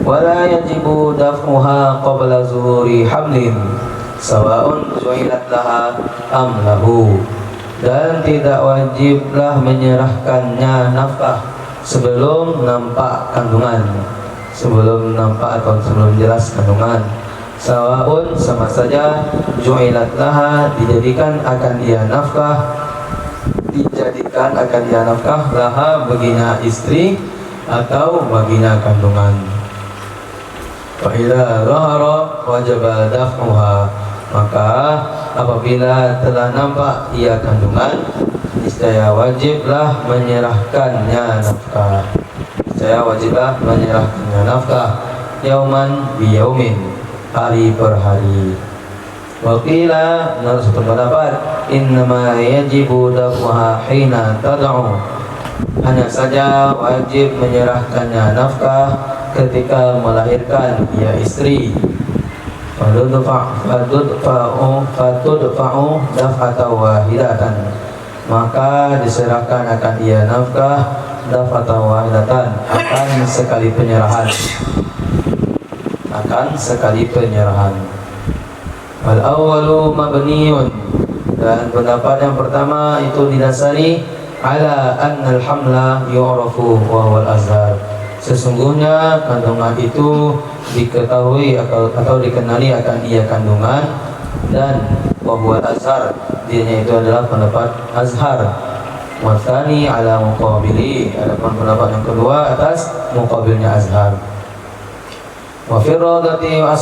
wala yajibu daf'uha qabla zuhuri hamlin sawa'un ju'ilat laha am lahu, dan tidak wajiblah menyerahkannya nafkah sebelum nampak kandungan, sebelum nampak atau sebelum jelas kandungan. Sawa'un, sama saja, ju'ilat laha, dijadikan akan dia nafkah, dijadikan akan dia nafkah laha baginya istri atau baginya kandungan. Fa idza zahara wajaba daf'uha, maka apabila telah nampak ia kandungan, niscaya wajiblah menyerahkannya nafkah. Niscaya wajiblah menyerahkannya nafkah yauman bi yaumin, hari per hari. Waqila, menurut satu pendapat, innama yajibu daf'uha hina tad'u, hanya saja wajib menyerahkannya nafkah ketika melahirkan ia istri. Fatudfa'u daf'atan wahidatan, maka diserahkan akan ia nafkah daf'atan wahidatan, akan sekali penyerahan, akan sekali penyerahan. Wal awwalu mabniun, dan pendapat yang pertama itu didasari ala anna al-hamla yu'rafu wa huwa al-azhar, sesungguhnya kandungan itu diketahui atau dikenali akan ia kandungan, dan wa huwa al-azhar, dianya itu adalah pendapat azhar. Wa tsani ala muqabili, adapun pendapat yang kedua atas muqabilnya azhar. Wa fi radati wa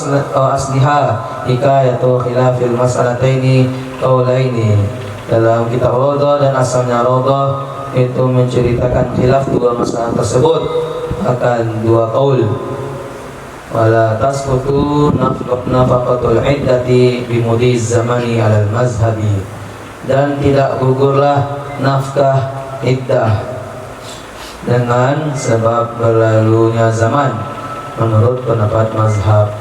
asliha hikayatu khilafil mas'alataini qaulaini, dalam kitab Rodah dan asalnya Rodah itu menceritakan khilaf dua masalah tersebut akan dua qaul. Wala tasqutu nafaqatul iddati bimudiz zamani alal mazhabi, dan tidak gugurlah nafkah iddah dengan sebab berlalunya zaman menurut pendapat mazhab.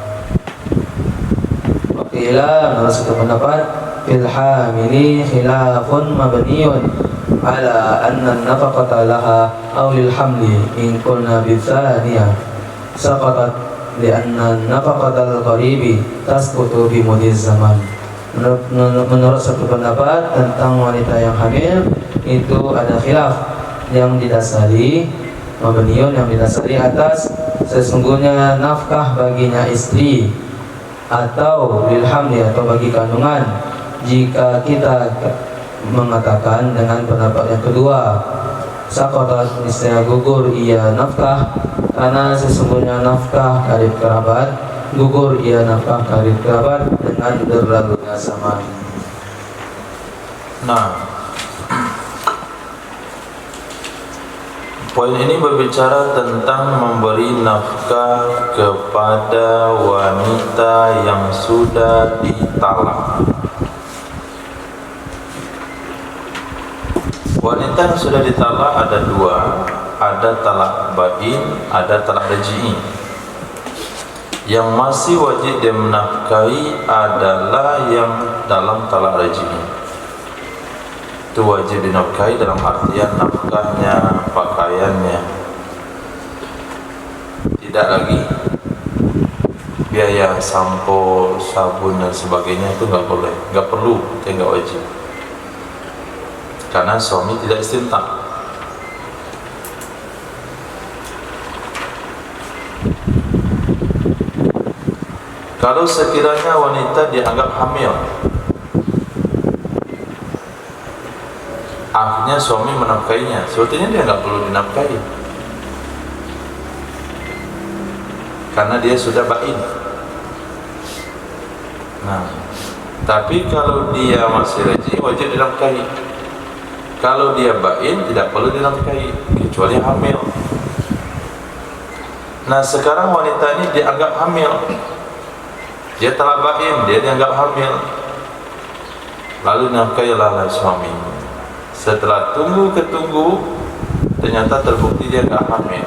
Waqila, menurut satu pendapat, fil hamili khilafun mabniun ala anna nafaqata laha aw lil hamli in qulna bi thaniyah saqatat li anna nafaqatal qaribi tasqutu bi mudiz zaman. Menurut satu pendapat tentang wanita yang hamil itu ada khilaf yang didasari mabniun, yang didasari atas sesungguhnya nafkah baginya istri atau lil hamli atau bagi kandungan. Jika kita mengatakan dengan pendapat yang kedua, saqatat, niscaya gugur ia nafkah, karena sesungguhnya nafkah karib kerabat, gugur ia nafkah karib kerabat dengan berlalunya zaman. Nah, poin ini berbicara tentang memberi nafkah kepada wanita yang sudah ditalak. Wanita yang sudah ditalak ada dua, ada talak bain, ada talak raj'i. Yang masih wajib dia menafkahi adalah yang dalam talak raj'i. Itu wajib dinafkahi dalam artian nafkahnya, pakaiannya. Tidak lagi biaya sampo, sabun dan sebagainya, itu nggak boleh, nggak perlu, itu nggak wajib. Karena suami tidak istimta. Kalau sekiranya wanita dianggap hamil, akhirnya suami menafkahinya, sebetulnya dia nggak perlu dinafkahi, karena dia sudah bain. Nah, tapi kalau dia masih rajin, wajib dinafkahi. Kalau dia bain, tidak perlu dinafkahi, kecuali hamil. Nah, sekarang wanita ini dianggap hamil, dia telah bain, dia dianggap hamil, lalu dinafkahilah oleh suami. Setelah tunggu, ternyata terbukti dia nggak hamil,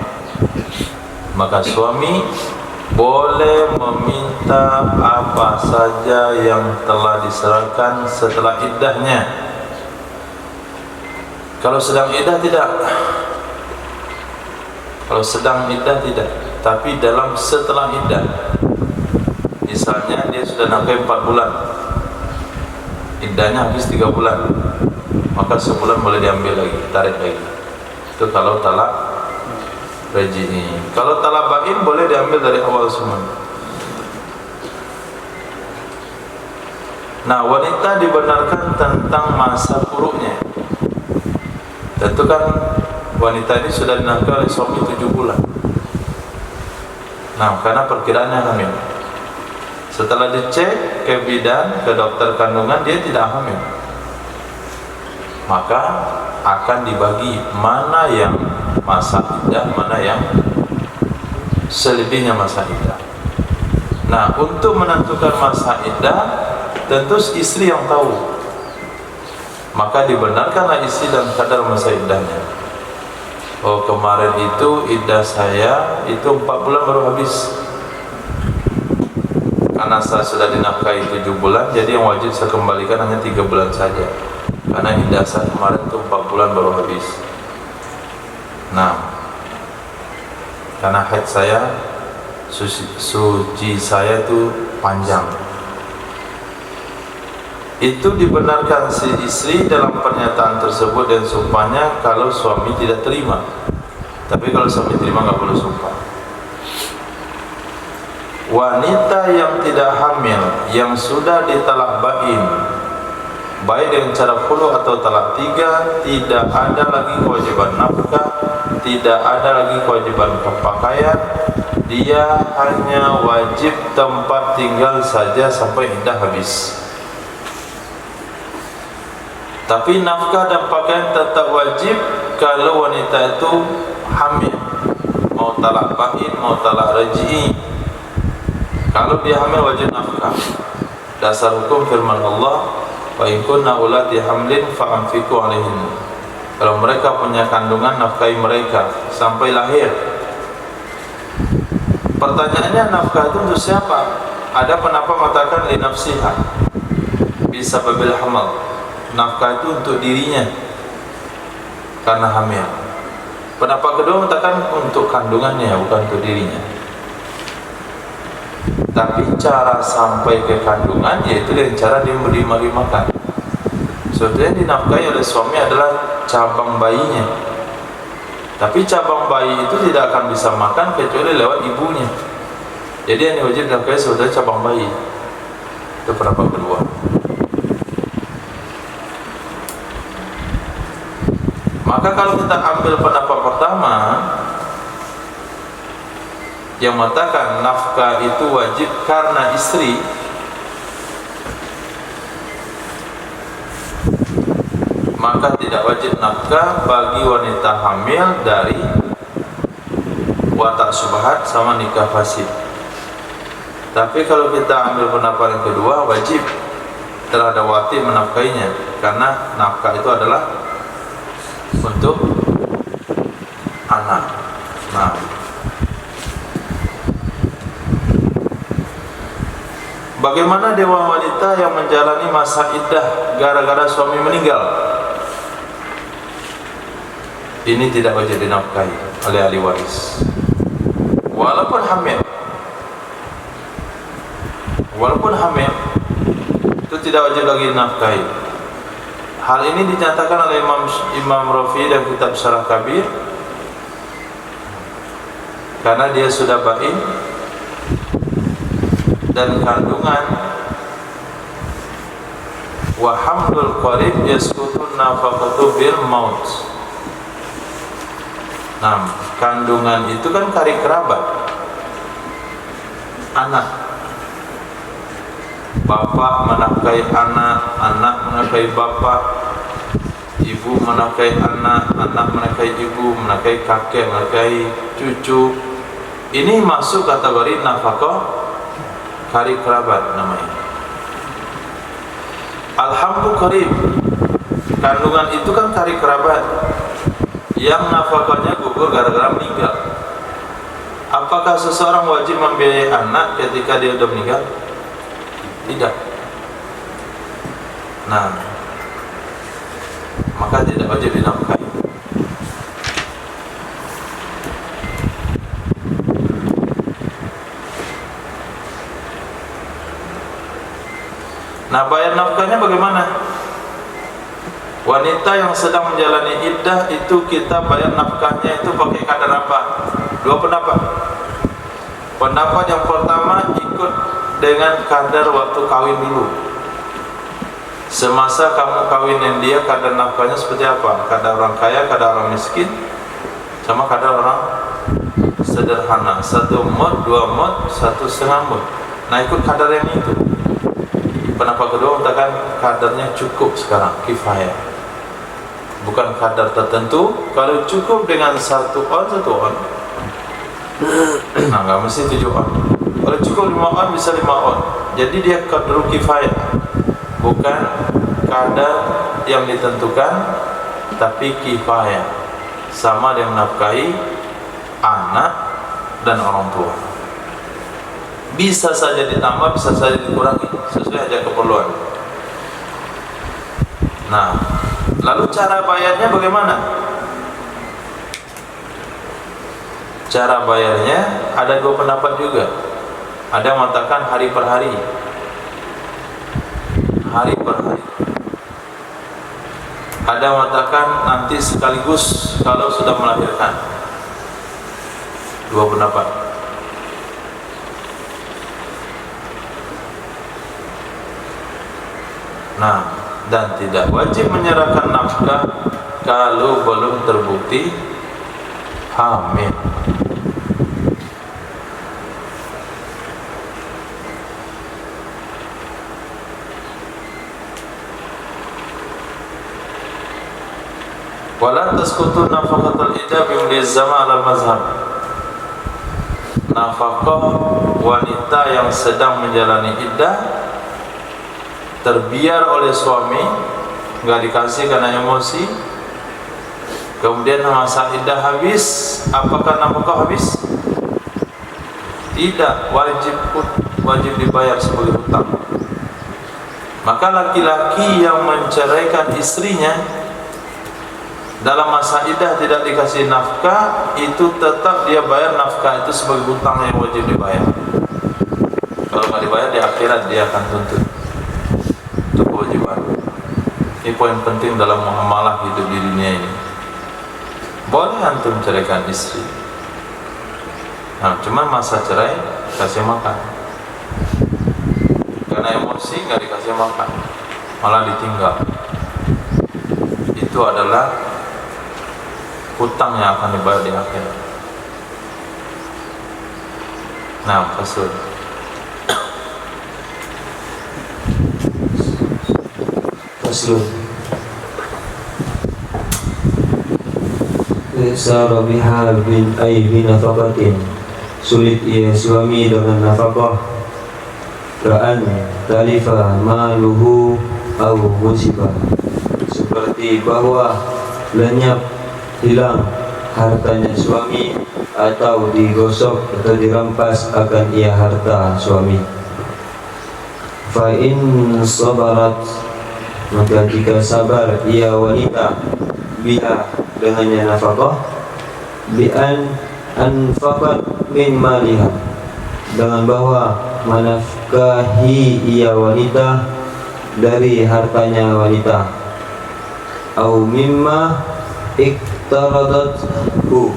maka suami boleh meminta apa saja yang telah diserahkan setelah iddahnya. Kalau sedang iddah tidak. Kalau sedang iddah tidak. tapi dalam setelah iddah. Misalnya dia sudah nafkahi 4 bulan, iddahnya habis 3 bulan, maka sebulan boleh diambil lagi, tarik lagi. Itu kalau talak raj'i. Kalau talak bain boleh diambil dari awal semua. Nah, wanita dibenarkan tentang masa kuruknya. Tentu kan wanita ini sudah dinafkahi oleh suami 7 bulan. Nah, karena perkiraannya hamil. Setelah dicek ke bidan, ke dokter kandungan, dia tidak hamil. Maka akan dibagi mana yang masa iddah, mana yang selebihnya masa iddah. Nah, untuk menentukan masa iddah, tentu istri yang tahu. Maka dibenarkanlah istri dan kadar masa iddahnya. Oh, kemarin itu iddah saya itu 4 bulan baru habis. Karena saya sudah dinafkahi 7 bulan, jadi yang wajib saya kembalikan hanya 3 bulan saja. Karena iddah saya kemarin itu 4 bulan baru habis. Nah, karena haid saya, suci saya itu panjang. Itu dibenarkan si istri dalam pernyataan tersebut dan sumpahnya kalau suami tidak terima. Tapi kalau suami terima nggak boleh sumpah. Wanita yang tidak hamil yang sudah ditalak bain, baik dengan cara khulu atau talak 3, tidak ada lagi kewajiban nafkah, tidak ada lagi kewajiban pakaian. Dia hanya wajib tempat tinggal saja sampai iddah habis. Tapi nafkah dan pakaian tetap wajib kalau wanita itu hamil, mau talak bain, mau talak raj'i. Kalau dia hamil wajib nafkah. Dasar hukum firman Allah, wa in kunna ulati hamlin fa anfiqu alaihin. Kalau mereka punya kandungan, nafkahi mereka sampai lahir. Pertanyaannya, nafkah itu untuk siapa? Ada pendapat mengatakan li nafsiha bisa babil hamal. Nafkah itu untuk dirinya karena hamil. Pendapat kedua mengatakan untuk kandungannya, bukan untuk dirinya. Tapi cara sampai ke kandungan yaitu dengan cara dia memberi makan. Sebetulnya dinafkahi oleh suami adalah cabang bayinya. Tapi cabang bayi itu tidak akan bisa makan kecuali lewat ibunya. Jadi yang wajib dinafkahi sebetulnya cabang bayi. Itu pendapat kedua. Maka kalau kita ambil pendapat pertama yang mengatakan nafkah itu wajib karena istri, maka tidak wajib nafkah bagi wanita hamil dari watak syubhat sama nikah fasid. Tapi kalau kita ambil pendapat yang kedua, wajib terhadap wati menafkahinya, karena nafkah itu adalah untuk anak. Nah, bagaimana dewa wanita yang menjalani masa iddah gara-gara suami meninggal? Ini tidak wajib dinafkahi oleh ahli waris. Walaupun hamil, itu tidak wajib lagi dinafkahi. Hal ini dinyatakan oleh Imam Rafi dan kitab Syarah Kabir, karena dia sudah bain dan kandungan. Wa hamlul qarib yasqutu nafaqatu bil maut. Nah, kandungan itu kan karib kerabat, anak. Bapak menafkahi anak, anak menafkahi bapak, ibu menafkahi anak, anak menafkahi ibu, menafkahi kakek, menafkahi cucu. Ini masuk kategori nafkah karib kerabat namanya. Alhamdulillah qarib, kandungan itu kan karib kerabat yang nafkahnya gugur gara-gara meninggal. Apakah seseorang wajib membiayai anak ketika dia sudah meninggal? Tidak. Nah, maka tidak wajib dinafkahi. Nah, bayar nafkahnya bagaimana? Wanita yang sedang menjalani iddah itu kita bayar nafkahnya itu pakai kadar apa? Dua pendapat. Pendapat yang pertama ikut dengan kadar waktu kawin dulu. Semasa kamu kawinin dia, kadar nafkahnya seperti apa? Kadar orang kaya, kadar orang miskin, sama kadar orang sederhana. 1 mud, 2 mud, 1,5 mud. Nah, ikut kadar yang itu. Pendapat kedua mengatakan kadarnya cukup sekarang, kifayah, bukan kadar tertentu. Kalau cukup dengan 1 on, 1 on. Nah, nggak mesti 7 on. Kalau cukup 5 on, bisa 5 on. Jadi dia kadar kifayah, bukan kadar yang ditentukan, tapi kifayah, sama dia menafkahi anak dan orang tua. Bisa saja ditambah, bisa saja dikurangi, sesuai aja keperluan. Nah, lalu cara bayarnya bagaimana? Cara bayarnya ada 2 pendapat juga. Ada yang mengatakan hari per hari, hari per hari. Ada yang mengatakan nanti sekaligus kalau sudah melahirkan. 2 pendapat. Nah, dan tidak wajib menyerahkan nafkah kalau belum terbukti hamil. Wala tasqutu nafaqatul iddah bimlizama ala mazhab. Nafkah wanita yang sedang menjalani iddah terbiar oleh suami, nggak dikasih karena emosi, kemudian masa iddah habis, apakah nafkah habis? Tidak, wajib dibayar sebagai hutang. Maka laki-laki yang menceraikan istrinya dalam masa iddah tidak dikasih nafkah, itu tetap dia bayar nafkah itu sebagai hutang yang wajib dibayar. Kalau nggak dibayar di akhirat dia akan tuntut. Itu kewajiban. Ini poin penting dalam muamalah hidup di dunia ini. Boleh antum ceraikan istri, nah cuman masa cerai kasih makan, karena emosi nggak dikasih makan, malah ditinggal. Itu adalah hutang yang akan dibayar di akhirat. Nah, fasul. Sara biha bin nafaqatin, sulit ia suami dengan nafkah, ka'an talifa maluhu au musibah, seperti bahwa lenyap hilang hartanya suami atau digosok atau dirampas akan ia harta suami. Fa in sabarat, maka jika sabar ia wanita biha dengannya nafkah, bi an anfaqat min maliha, dengan bahwa menafkahi ia wanita dari hartanya wanita, au mimma iktaradathu,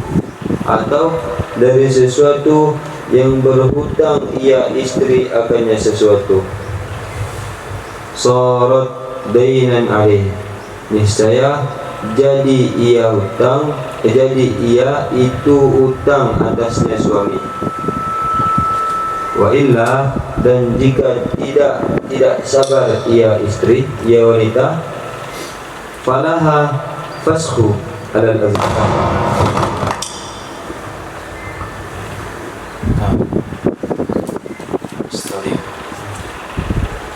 atau dari sesuatu yang berhutang ia istri akannya sesuatu, sorot dainan alaih, niscaya jadi ia itu utang atasnya suami. Wa illa, dan jika tidak sabar ia istri, ia wanita, falaha fashu alal azhar,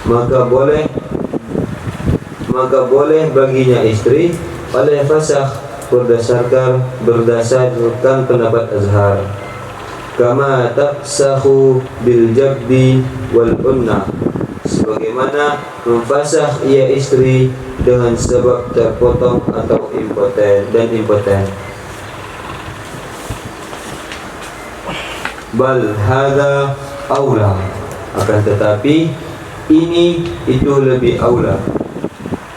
maka boleh baginya istri pada fasakh berdasarkan pendapat azhar, kama tafsahu bil jabbi wal unna, sebagaimana memfasakh ia istri dengan sebab terpotong atau impoten. Bal hadza aula, akan tetapi ini itu lebih aula.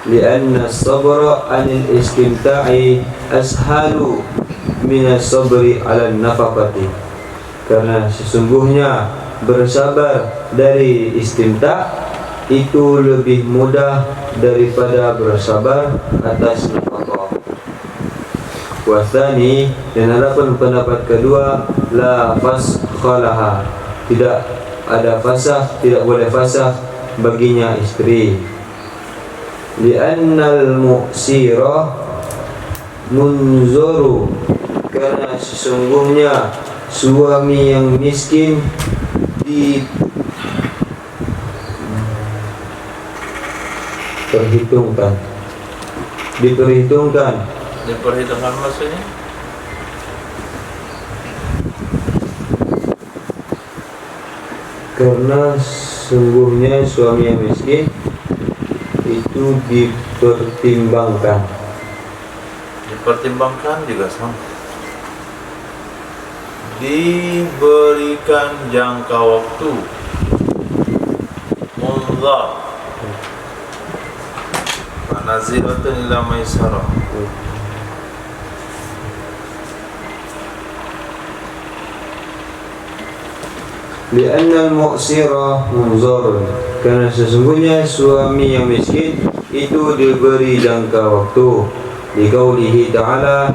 Lianna sabra anil istimta'i ashalu minas sabri ala nafaqati. Karena sesungguhnya bersabar dari istimta' itu lebih mudah daripada bersabar atas nafkah. Wasani, dan adapun pendapat kedua, la faskhalaha, tidak ada fasah, tidak boleh fasah baginya istri. Li'annal mu'sira munzuru, karena sesungguhnya suami yang miskin diperhitungkan. Diperhitungkan maksudnya? Karena sungguhnya suami yang miskin itu dipertimbangkan. Dipertimbangkan juga sama. Diberikan jangka waktu. Munzar. Naziratun ila maisarah. Li'anna al-mu'sira munzarun, karena sesungguhnya suami yang miskin itu diberi jangka waktu. Liqaulihi ta'ala,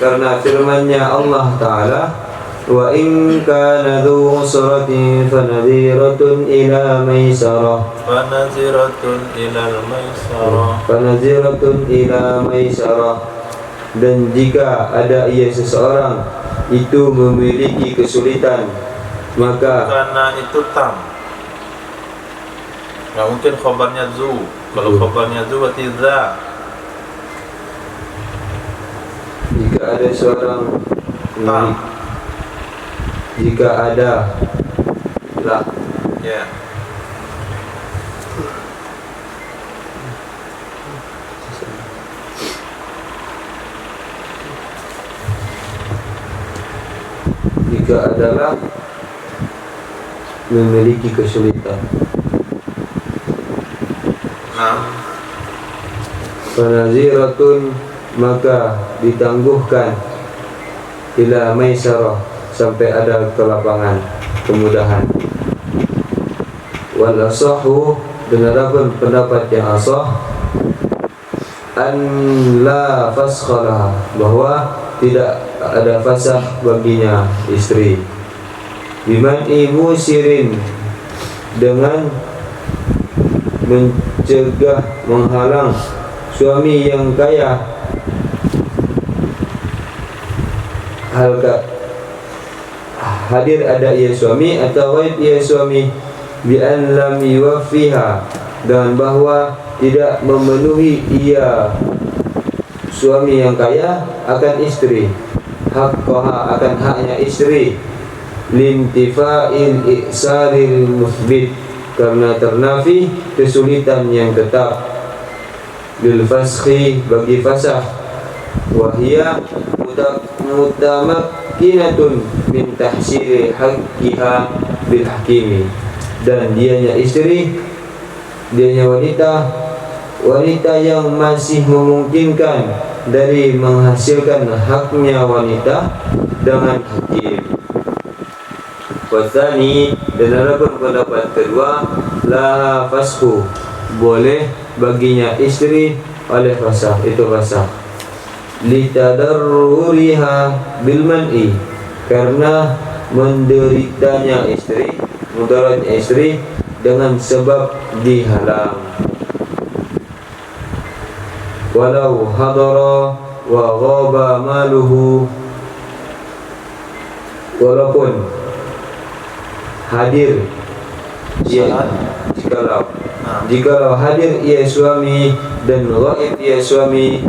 karena firman-Nya Allah Ta'ala, wa in kana dhu usratin fanadhiratun ila maisarah. Fanadhiratun ila maisarah. Dan jika ada ia seseorang itu memiliki kesulitan, maka karena itu tam. Nggak mungkin khabarnya zu. Kalau khabarnya zu berarti za. Jika ada seorang jika ada lah, ya. Jika adalah memiliki kesulitan. Fanaziratun, maka ditangguhkan ila maisarah, sampai ada kelapangan, kemudahan. Wal asahu, dan adapun pendapat yang asah, an la faskhalah, bahwa tidak ada fasah baginya istri. Biman'i musirin, dengan mencegah, menghalang suami yang kaya, hadir ada ia suami atau ghaib ia suami, bi an lam yuwaffiha, dan bahwa tidak memenuhi ia suami yang kaya akan istri, haqqaha, akan haknya istri, lintifa'il i'saril musbit, karena ternafi kesulitan yang tetap, bil faskhi, bagi fasah, wahia mutamakkinatun min tahsiri haqqiha bil hakimi, dan dianya istri, dianya wanita yang masih memungkinkan dari menghasilkan haknya wanita dengan hakim. Wasani, dan adapun pendapat kedua, la fasku, boleh baginya istri oleh fasah, itu fasah. Litadarruriha bil man'i, karena menderitanya istri, mudaratnya istri dengan sebab dihalang. Walau hadara wa ghaba maluhu, walaupun hadir jikalau hadir ia suami dan ghaib ia suami,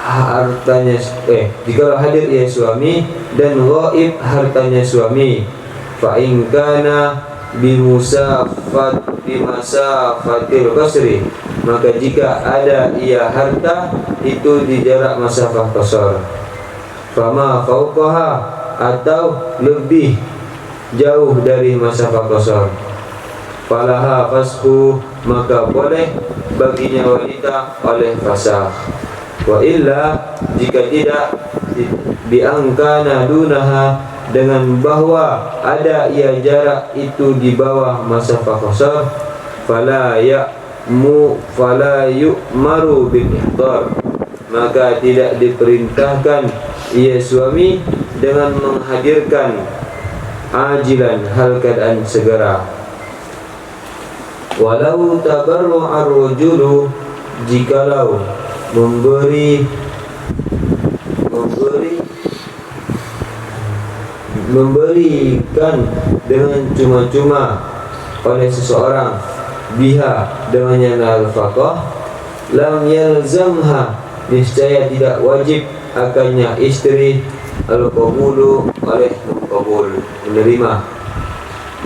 hartanya jikalau hadir ia suami dan ghaib hartanya suami, fa in kana bimasafatil qasri, maka jika ada ia harta itu di jarak masafah qasar, fama fauqaha, atau lebih jauh dari masafah qasar. Falaha fasku, maka boleh baginya wanita oleh fasakh. Wa illa, jika tidak, biangkana dunaha, dengan bahwa ada ia jarak itu di bawah masafah qasar, fala yu'maru bil ihdar, maka tidak diperintahkan ia suami dengan menghadirkan ajilan, hal keadaan segera. Walau tabarru'ar rajulu, jikalau memberikan dengan cuma-cuma oleh seseorang biha dengannya nafkah, lam yalzamha, niscaya tidak wajib akannya istri al-qabulu, oleh mengkabul, menerima.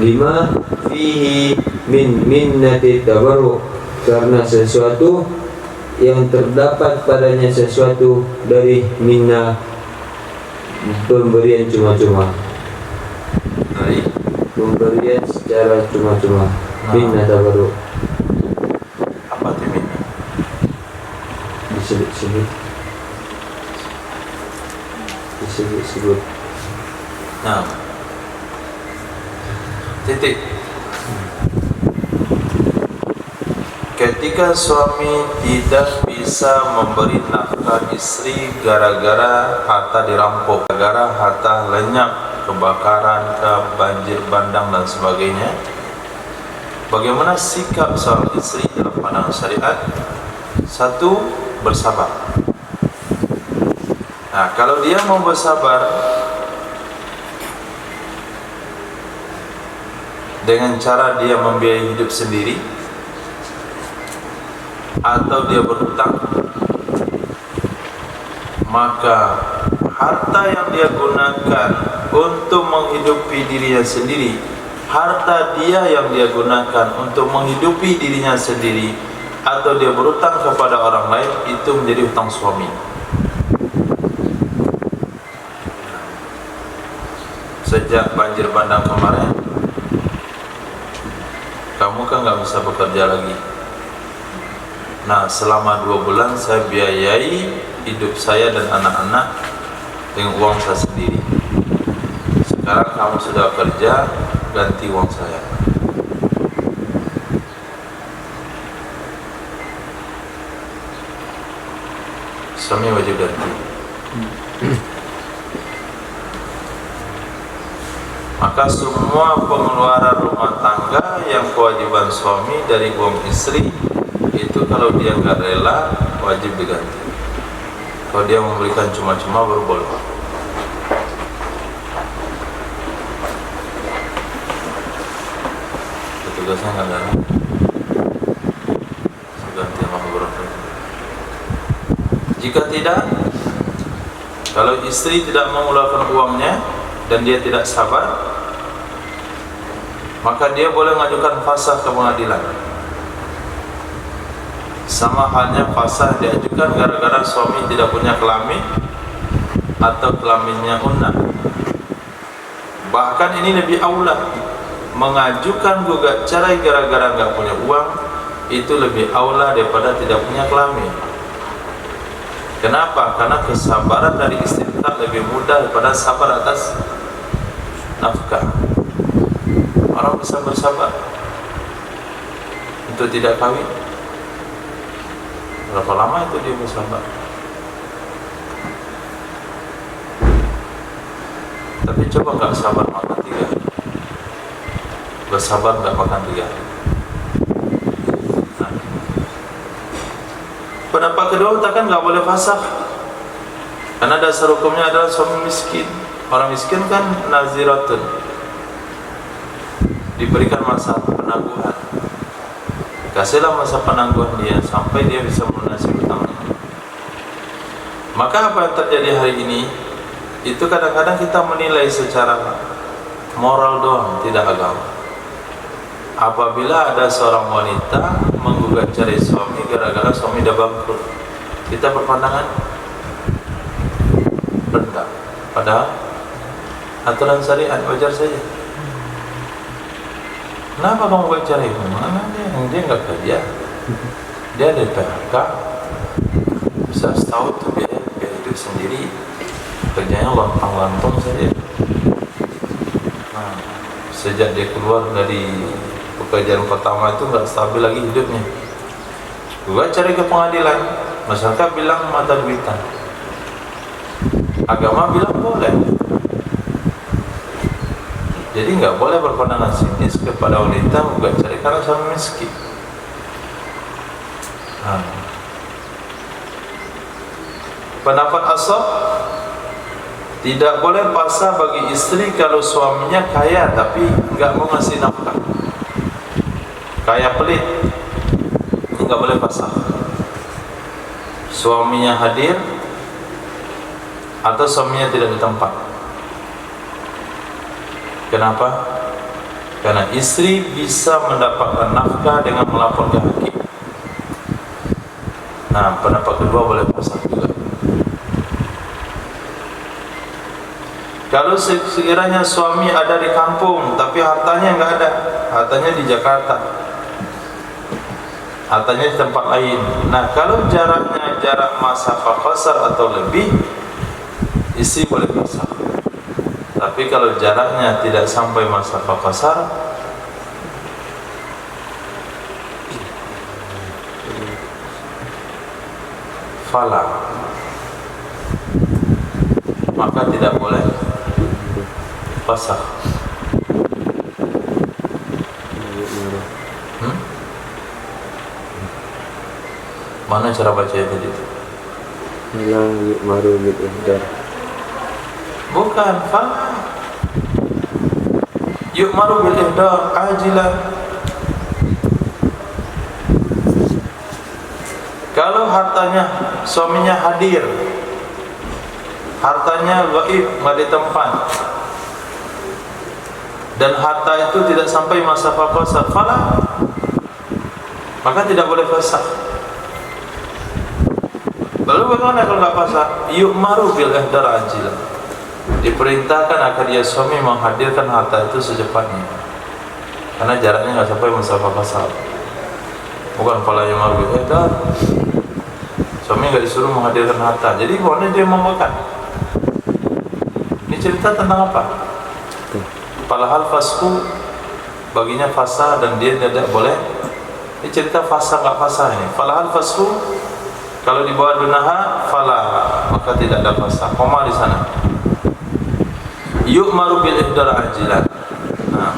Lima fihi min minnati tabarru, karena sesuatu yang terdapat padanya sesuatu dari minnah, pemberian cuma-cuma, Dari pemberian secara cuma-cuma. Minnah tabarru apa tuh minna? disebut. Nah, titik. Ketika suami tidak bisa memberi nafkah istri gara-gara harta dirampok, gara-gara harta lenyap, kebakaran, banjir bandang dan sebagainya, bagaimana sikap seorang istri dalam pandangan syariat? Satu, bersabar. Nah, kalau dia mau bersabar dengan cara dia membiayai hidup sendiri, atau dia berhutang, maka harta yang dia gunakan untuk menghidupi dirinya sendiri, harta dia yang dia gunakan untuk menghidupi dirinya sendiri, atau dia berhutang kepada orang lain, itu menjadi hutang suami. Sejak banjir bandang kemarin, kamu kan nggak bisa bekerja lagi. Nah, selama 2 bulan saya biayai hidup saya dan anak-anak dengan uang saya sendiri. Sekarang kamu sudah kerja, ganti uang saya. Suami wajib ganti. Maka semua pengeluaran rumah tangga yang kewajiban suami dari uang istri, itu kalau dia nggak rela, wajib diganti. Kalau dia memberikan cuma-cuma, baru boleh. Petugasnya nggak ada. Ganti sama gubernur. Jika tidak, kalau istri tidak mengeluarkan uangnya dan dia tidak sabar, maka dia boleh mengajukan fasakh ke pengadilan. Sama halnya fasakh diajukan gara-gara suami tidak punya kelamin atau kelaminnya unna. Bahkan ini lebih aula, mengajukan gugat cerai gara-gara nggak punya uang, itu lebih aula daripada tidak punya kelamin. Kenapa? Karena kesabaran dari istri tetap lebih mudah daripada sabar atas nafkah. Orang bisa bersabar untuk tidak kawin. Berapa lama itu dia bersabar? Tapi coba nggak sabar makan 3 hari, bersabar nggak makan 3 hari. Nah, pendapat kedua takkan nggak boleh fasakh, karena dasar hukumnya adalah suami miskin. Orang miskin kan naziratun, diberikan masa penangguhan. Kasihlah masa penangguhan dia sampai dia bisa melunasi hutangnya. Maka apa yang terjadi hari ini, itu kadang-kadang kita menilai secara moral doang, tidak agama. Apabila ada seorang wanita menggugat cerai suami gara-gara suami dah bangkrut, kita berpandangan rendah, padahal aturan syariat wajar saja. Kenapa kamu gak cari? Mana dia nggak kerja, dia ada PHK, bisa setahun tuh biaya hidup sendiri, kerjanya lontang-lantung saja. Nah, sejak dia keluar dari pekerjaan pertama itu nggak stabil lagi hidupnya. Gua cari ke pengadilan, masyarakat bilang mata duitan, agama bilang boleh. Jadi nggak boleh berpandangan sinis kepada wanita gua cari karena suami miskin. Nah, pendapat ashab, tidak boleh pasrah bagi istri kalau suaminya kaya tapi nggak mau ngasih nafkah, kaya pelit, nggak boleh pasrah. Suaminya hadir atau suaminya tidak di tempat. Kenapa? Karena istri bisa mendapatkan nafkah dengan melapor ke hakim. Nah, pendapat kedua boleh pasrah juga. Kalau sekiranya suami ada di kampung tapi hartanya nggak ada, hartanya di Jakarta, hartanya di tempat lain. Nah, kalau jaraknya jarak masafah qasar atau lebih, istri boleh pasrah. Tapi kalau jaraknya tidak sampai masafah qasar, fala, maka tidak boleh pasrah. Mana cara baca tadi itu? La yu'maru bil ihdar. Bukan, fala. Yu'maru bil ihdar ajilan. Kalau hartanya suaminya hadir, hartanya gaib, nggak di tempat, dan harta itu tidak sampai masafah qasar, fala, maka tidak boleh fasakh. Lalu bagaimana kalau nggak pasrah? Yu'maru bil ihdar ajilan. Diperintahkan agar dia suami menghadirkan harta itu secepatnya, karena jaraknya nggak sampai masafah qasar. Bukan fala yu'maru bil ihdar. Suami nggak disuruh menghadirkan harta, jadi boleh dia memakan. Ini cerita tentang apa? Padahal fasku baginya fasa dan dia tidak boleh. Ini cerita fasa nggak fasa ini. Padahal fasku kalau di bawah dunaha fala, maka tidak ada fasa. Koma di sana. Yu'maru bil ihdar ajilan. Nah,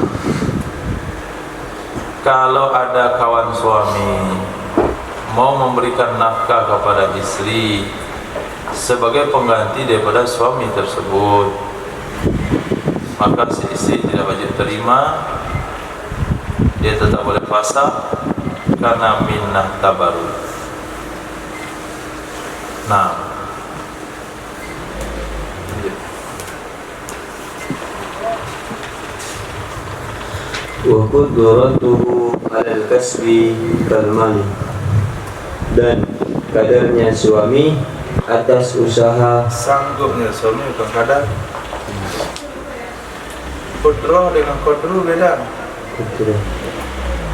kalau ada kawan suami mau memberikan nafkah kepada istri sebagai pengganti daripada suami tersebut, maka si istri tidak wajib terima, dia tetap boleh fasakh karena minnah tabarruk. Nah, Wa qudratuhu 'alal kasbi kalmani, dan kadarnya suami atas usaha. sanggupnya suami bukan kadar. Kudroh dengan kodru beda.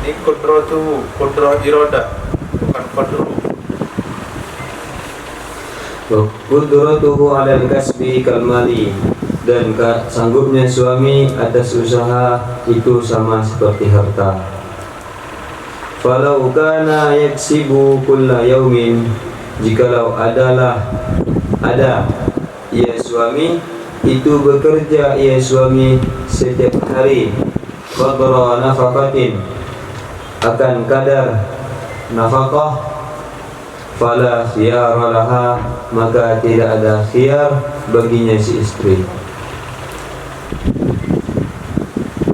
Ini kudroh tuh, kudroh iroda, bukan kodru. Wa qudratuhu 'alal kasbi kalmali, dan sanggupnya suami atas usaha itu sama seperti harta. Falau kana yaksibu kulla yaumin, jikalau ada ia suami itu bekerja ia suami setiap hari, qadra nafaqatin, akan kadar nafkah, fala khiyara laha, maka tidak ada khiyar baginya si istri.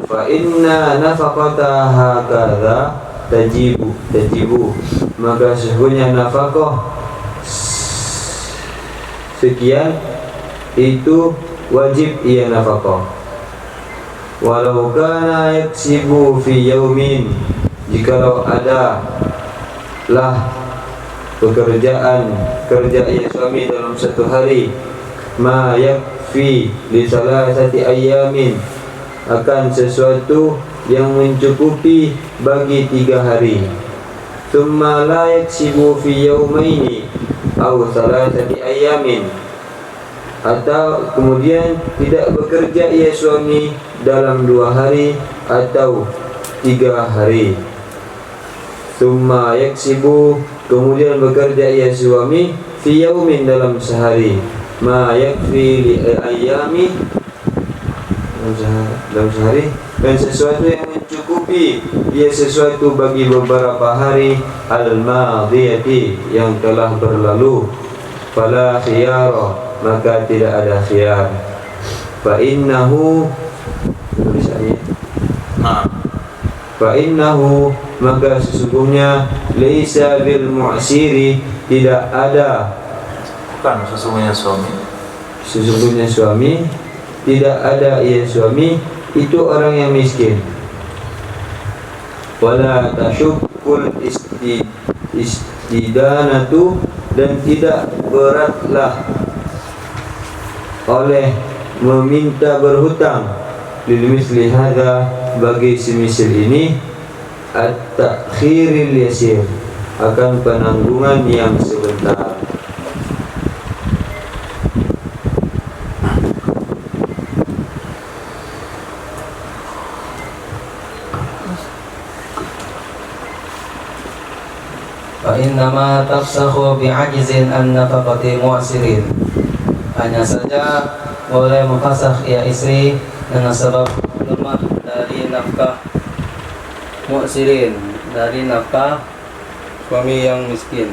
Fa inna nafaqata hakadha tajibu, maka sesungguhnya nafkah sekian itu wajib ia nafkah. Walau kana yaksibu fi yaumin, jikalau ada lah kerja ia suami dalam satu hari, ma yakfi li salasati ayyamin, akan sesuatu yang mencukupi bagi 3 hari. Thumma la yaksibu fi yawmaini aw thalathati ayamin. Atau kemudian tidak bekerja ia suami dalam 2 hari atau 3 hari. Thumma yaksibu, kemudian bekerja ia suami fi yaumin, dalam sehari, ma yakfi li ayami, dalam sehari, dan sesuatu yang mencukupi ia sesuatu bagi beberapa hari al-madiyati, yang telah berlalu. Fala khiyara, maka tidak ada khiyar. Fa innahu, tulisannya fa innahu, maka sesungguhnya laisa bil mu'siri, tidak ada, bukan sesungguhnya suami, sesungguhnya suami, tidak ada ia suami itu orang yang miskin. Wala tashukkul istidanatu, dan tidak beratlah oleh meminta berhutang, lil misli hadza, bagi semisal ini, at-takhiril yasir, akan penanggungan yang sebentar. Innama tafsahu bi'ajizin an nafaqati mu'sirin, hanya saja boleh memfasakh ya istri dengan sebab lemah dari nafkah mu'sirin, dari nafkah suami yang miskin.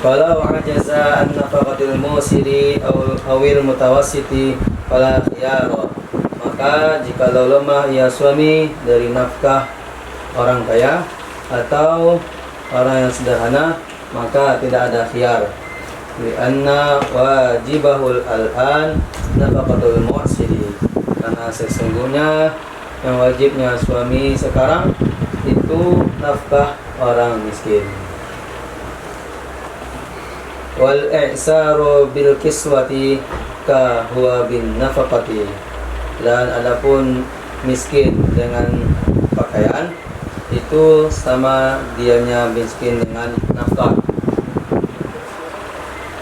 Kalau ajaza an nafaqatil mu'siri awil mutawassiti fala khiyara, maka jikalau lemah ya suami dari nafkah orang kaya atau orang yang sederhana, maka tidak ada khiyar. Lianna wajibahul al-an nafaqatul mu'siri, karena sesungguhnya yang wajibnya suami sekarang itu nafkah orang miskin. Wal i'saru bil kiswati ka huwa bin nafaqati, dan adapun miskin dengan pakaian itu sama dianya miskin dengan nafkah.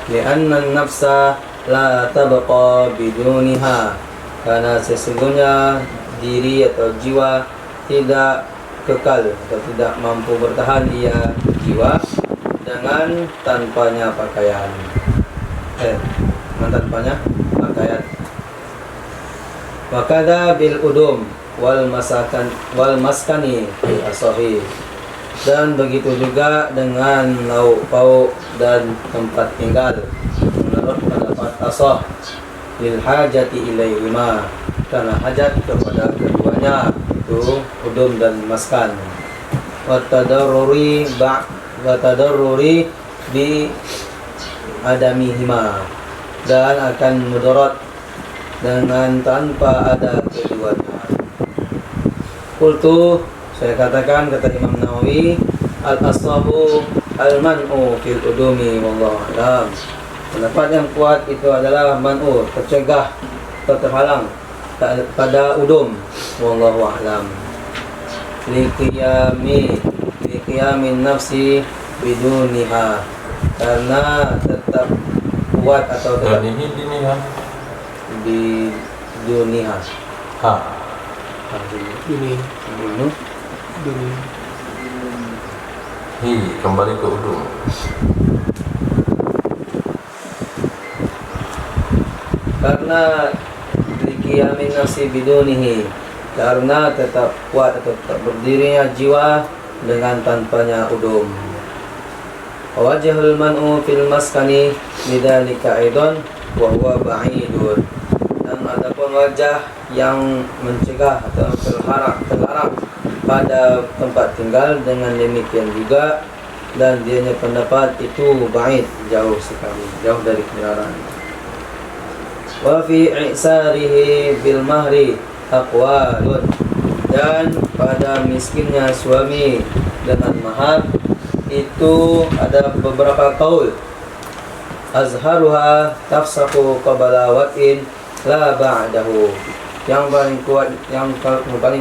Lianna nafsa la tabqa biduniha, karena sesungguhnya diri atau jiwa tidak kekal atau tidak mampu bertahan ia jiwa dengan tanpanya pakaian. Tanpanya pakaian. Wakada bil udum wal maskani asahi, dan begitu juga dengan lauk pauk dan tempat tinggal menurut pendapat asah, lil hajati ilaihima, karena hajat kepada keduanya, itu udum dan maskan. Watadarruri bi adamihima, dan akan mudarat dengan tanpa ada keduanya. Qultu, saya katakan, kata Imam Nawawi, al-asahu al-man'u fil udumi wallahu a'lam. Pendapat yang kuat itu adalah man'u, tercegah atau terhalang pada udum, wallahu a'lam. Liqiyamin nafsi biduniha, karena tetap kuat atau tetap di dunia. Kembali ke udum. Karena liqiyamin nafsi bidunihi, karena tetap kuat atau tetap berdirinya jiwa dengan tanpanya udum. Wajhul man'u fil maskani bidzalika aidan wa huwa ba'idun, dan adapun wajah yang mencegah atau terlarang pada tempat tinggal dengan demikian juga, dan dianya pendapat itu ba'id, jauh sekali, jauh dari kebenaran. Wa fi i'sarihi bil mahri aqwalun, dan pada miskinnya suami dengan mahar itu ada beberapa kaul. azharuha tafsahu qabla wat'in la ba'dahu. Yang paling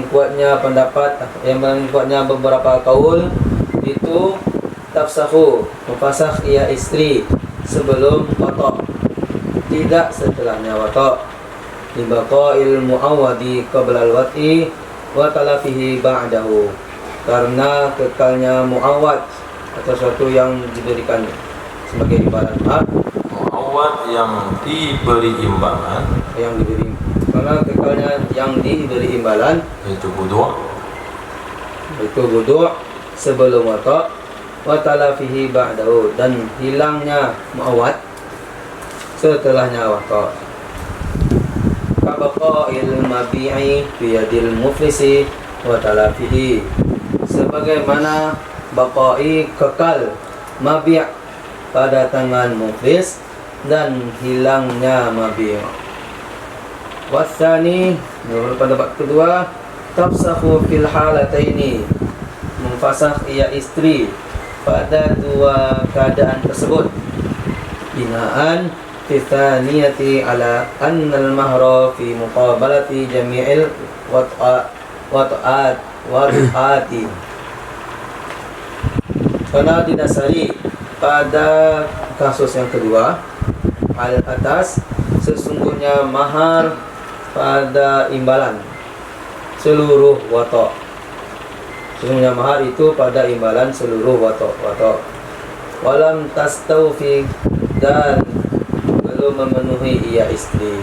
kuatnya pendapat, yang paling kuatnya beberapa kaul itu tafsahu, memfasakh ia istri sebelum watak, tidak setelahnya watak. Libaqa'il mu'awwadi qabla al-wat'i wa talafihi ba'dahu, karena kekalnya mu'awwad atau sesuatu yang diberikan sebagai imbalan, mu'awwad yang diberi imbalan, karena kekalnya yang diberi imbalan itu wudu' sebelum watak, wa talafihi ba'dahu, dan hilangnya mu'awwad setelahnya watak. Kabaqa'il mabi'i biyadil muflisi wa talafihi, sebagaimana baqa'i kekal mabi' pada tangan muflis dan hilangnya mabi'. Wasani, pendapat kedua, tafsahu fil halataini, memfasakh ia istri pada dua keadaan tersebut. Binaan fi thaniyati ala annal mahra fi muqabalati jami'il wat'ati, karena didasari pada kasus yang kedua al atas, sesungguhnya mahar pada imbalan seluruh watak. Sesungguhnya mahar itu pada imbalan seluruh watak. Walam tastawfi, dan belum memenuhi ia istri.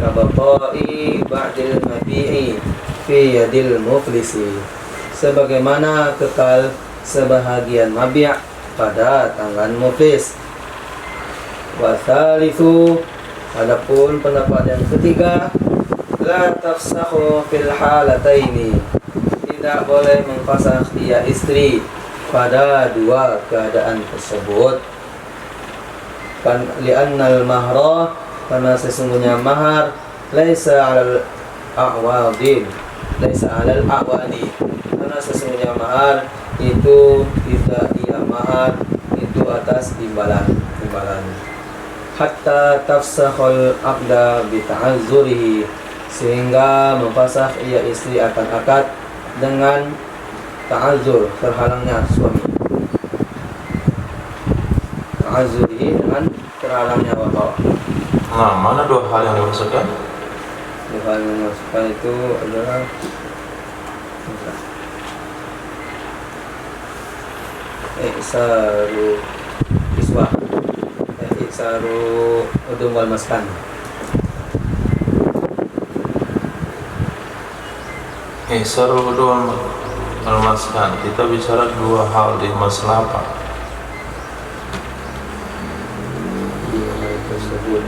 Kabaqa'i ba'dil mabi'i fi yadil muflisi, sebagaimana kekal sebahagian mabi' pada tangan muflis. Wa thalithu, adapun pendapat yang ketiga, la tafsahu fil halataini, tidak boleh memfasakh ia istri pada dua keadaan tersebut. Kan li'annal mahra, karena sesungguhnya mahar laisa 'alal a'wadin, karena sesungguhnya mahar itu tidak ia mahar itu atas imbalan. Hatta tafsahul aqda bi ta'azzurihi, sehingga memfasakh ia istri akan akad dengan ta'azzur, terhalangnya suami. Ta'azzurihi, dengan terhalangnya watak. Nah, mana dua hal yang dimasukkan? Dua hal yang dimasukkan itu adalah Iksaru iswah, Iksaru udum wal maskan. Ihsarul wudu' wal maskan. Kita bicara dua hal di masalah apa? Dua hal tersebut.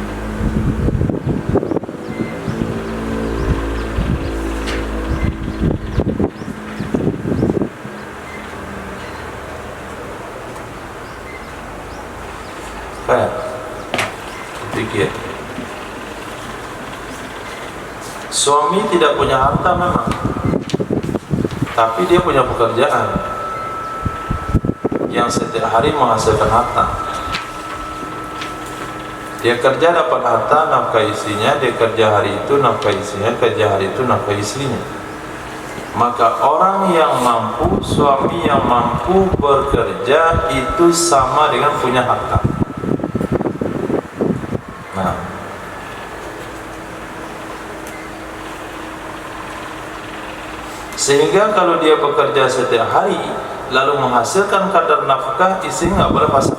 Baik, pikir. Suami tidak punya harta memang, tapi dia punya pekerjaan yang setiap hari menghasilkan harta. Dia kerja dapat harta, nafkah istrinya. Dia kerja hari itu, nafkah istrinya. Kerja hari itu, nafkah istrinya. Maka orang yang mampu, suami yang mampu bekerja itu sama dengan punya harta. Nah, sehingga kalau dia bekerja setiap hari lalu menghasilkan kadar nafkah, istri nggak boleh pasang,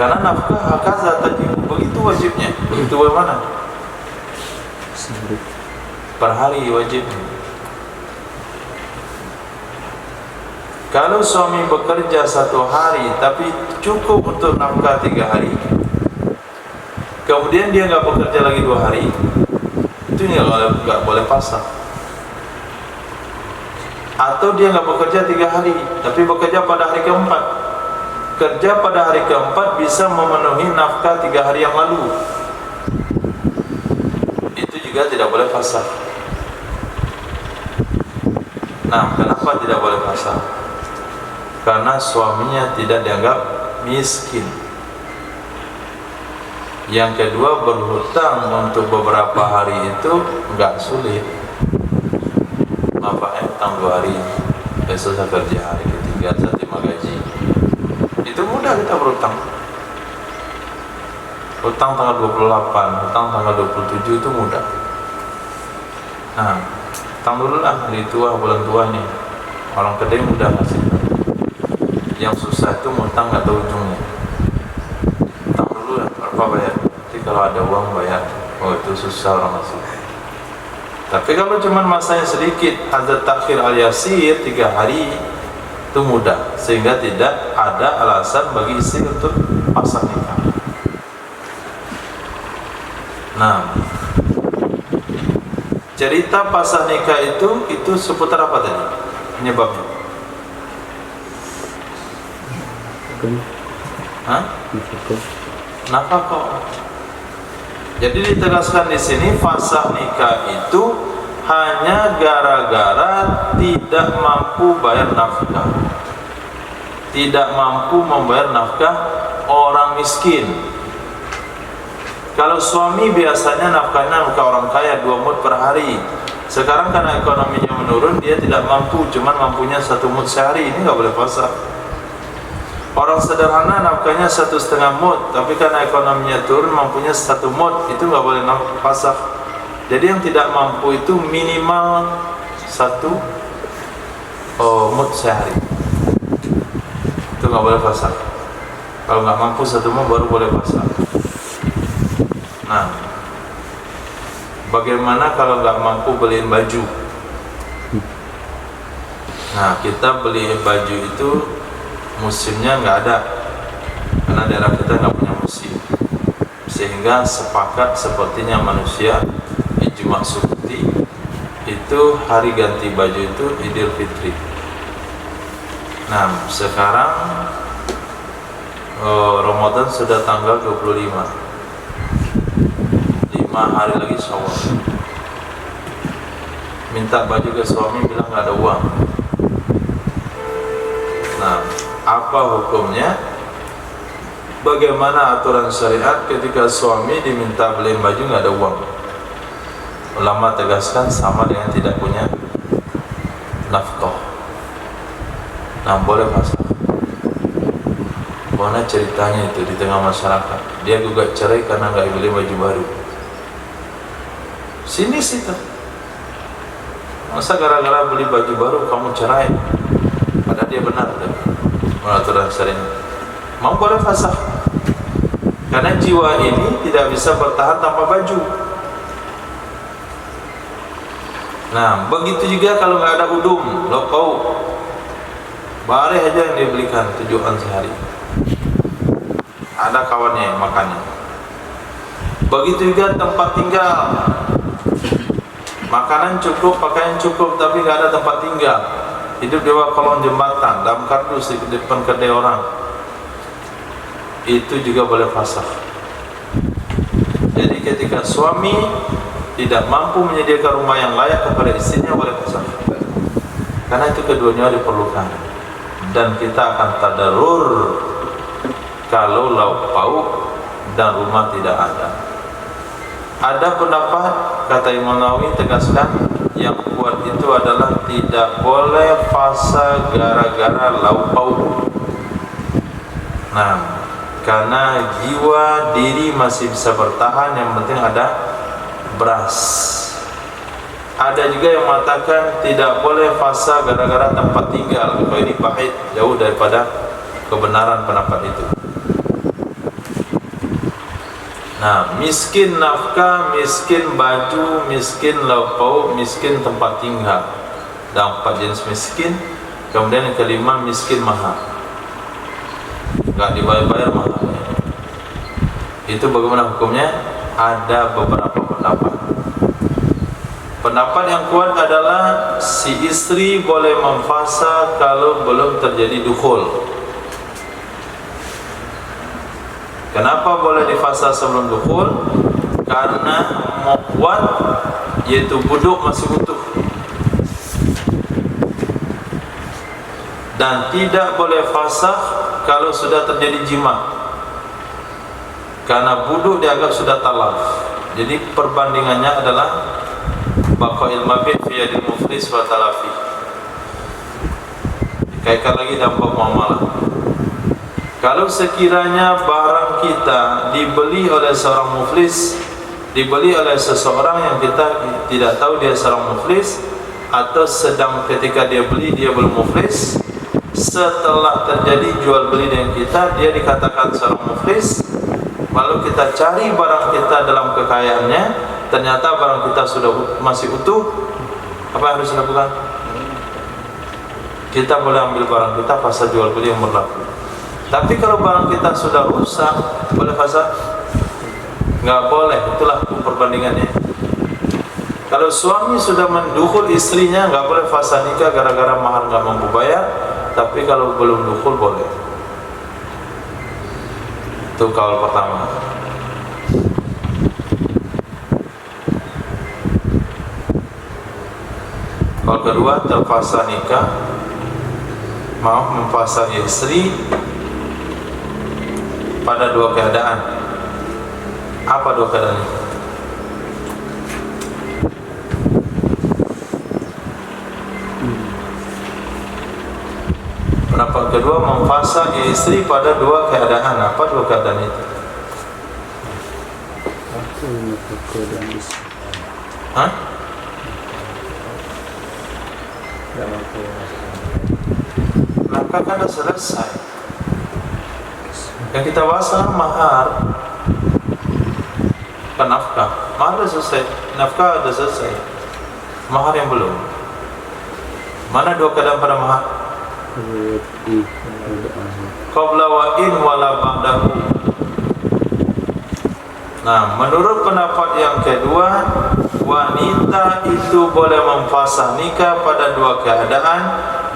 karena nafkah hakaza tadi begitu wajibnya. Begitu bagaimana? Per hari wajibnya. Kalau suami bekerja 1 hari tapi cukup untuk nafkah 3 hari, kemudian dia nggak bekerja lagi 2 hari, itu nggak boleh pasang. Atau dia nggak bekerja 3 hari tapi bekerja pada hari keempat, kerja pada hari keempat bisa memenuhi nafkah 3 hari yang lalu, itu juga tidak boleh pasang. Nah, kenapa tidak boleh pasang? karena suaminya tidak dianggap miskin. Yang kedua, berhutang untuk beberapa hari itu enggak sulit. Bapaknya hutang 2 hari, besok saya kerja hari ketiga, saya terima gaji. Itu mudah kita berhutang. Hutang tanggal 28, hutang tanggal 27 itu mudah. Nah, hutang dulu lah, hari tua, bulan tua nih. Orang kedai mudah ngasih. Yang susah itu hutang nggak tahu ujungnya. Hutang dulu lah, berapa bayar? Nanti kalau ada uang bayar. Oh, itu susah orang ngasih. Tapi kalau cuma masanya sedikit, ada takhir al-yasir 3 hari, itu mudah, sehingga tidak ada alasan bagi istri untuk pasang nikah. Nah, cerita pasang nikah itu seputar apa tadi? Penyebabnya? Hah? Nafkah. Jadi ditegaskan di sini fasakh nikah itu hanya gara-gara tidak mampu bayar nafkah. Tidak mampu membayar nafkah orang miskin. Kalau suami biasanya nafkahnya nafkah orang kaya 2 mud per hari. Sekarang karena ekonominya menurun, dia tidak mampu, cuman mampunya 1 mud sehari. Ini nggak boleh fasakh. Orang sederhana nafkahnya 1,5 mud, tapi karena ekonominya turun mampunya 1 mud, itu nggak boleh fasakh. Jadi yang tidak mampu itu minimal 1 mud sehari. Itu nggak boleh fasakh. Kalau nggak mampu 1 mud baru boleh fasakh. Nah, bagaimana kalau nggak mampu beliin baju? Nah, kita beli baju itu musimnya nggak ada, karena daerah kita nggak punya musim, sehingga sepakat sepertinya manusia ijma sukuti itu hari ganti baju itu Idul Fitri. Nah, sekarang Ramadan sudah tanggal 25, 5 hari lagi Syawal. Minta baju ke suami, bilang nggak ada uang. Nah, apa hukumnya? Bagaimana aturan syariat ketika suami diminta beliin baju nggak ada uang? Ulama tegaskan sama dengan tidak punya nafkah. Nah, boleh fasakh. Mana ceritanya itu di tengah masyarakat? Dia gugat cerai karena nggak beli baju baru. Sini situ. Masa gara-gara beli baju baru kamu cerai? Padahal dia benar deh. Aturan syariat. Mau boleh fasakh. Karena jiwa ini tidak bisa bertahan tanpa baju. Nah, begitu juga kalau nggak ada udum, lokau, bareh aja yang dibelikan 7 sehari. Ada kawannya yang makannya. Begitu juga tempat tinggal. Makanan cukup, pakaian cukup, tapi nggak ada tempat tinggal. Hidup di bawah kolong jembatan, dalam kardus di depan kedai orang. Itu juga boleh fasakh. Jadi ketika suami tidak mampu menyediakan rumah yang layak kepada istrinya, boleh fasakh. Karena itu keduanya diperlukan. Dan kita akan tadarur kalau lauk pauk dan rumah tidak ada. Ada pendapat, kata Imam Nawawi tegaskan, yang kuat itu adalah tidak boleh fasa gara-gara lauk pauk. Nah, karena jiwa diri masih bisa bertahan, yang penting ada beras. Ada juga yang mengatakan tidak boleh fasa gara-gara tempat tinggal. Kalau ini pahit, jauh daripada kebenaran pendapat itu. Nah, miskin nafkah, miskin baju, miskin lauk pauk, miskin tempat tinggal. Dan 4 jenis miskin. Kemudian yang kelima, miskin mahar. Enggak dibayar-bayar maharnya. Itu bagaimana hukumnya? Ada beberapa pendapat. Pendapat yang kuat adalah si istri boleh memfasa kalau belum terjadi dukhul. Kenapa boleh difasa sebelum dukhul? Karena muqwat, yaitu buduk masih utuh. dan tidak boleh fasakh kalau sudah terjadi jima, karena buduk dianggap sudah talaf. Jadi perbandingannya adalah baqa'il mabit fi yadil muflis wa talafi. Dikaitkan lagi dampak muamalah. Kalau sekiranya barang kita dibeli oleh seorang muflis, dibeli oleh seseorang yang kita tidak tahu dia seorang muflis, atau sedang ketika dia beli dia belum muflis, setelah terjadi jual beli dengan kita dia dikatakan seorang muflis, lalu kita cari barang kita dalam kekayaannya, ternyata barang kita sudah masih utuh, apa yang harus dilakukan? Kita boleh ambil barang kita, fasa jual beli yang berlaku. Tapi kalau barang kita sudah rusak, boleh fasa? Nggak boleh. Itulah perbandingannya. Kalau suami sudah mendukhul istrinya, nggak boleh fasa nikah gara-gara mahar nggak mampu bayar. Tapi kalau belum dukhul boleh. Itu kaul pertama. Kaul kedua, terfasa nikah, mau memfasa istri pada dua keadaan. Apa dua keadaan itu? Pendapat kedua, memfasa istri pada dua keadaan. Apa dua keadaan itu? Hah? Nafkah kan sudah selesai. Yang kita bahas mahar, kan nafkah. Mahar sudah selesai, nafkah sudah selesai. Mahar yang belum. Mana dua keadaan pada mahar? Qabla wa in wala ba'dahu. Nah, menurut pendapat yang kedua, wanita itu boleh memfasah nikah pada dua keadaan,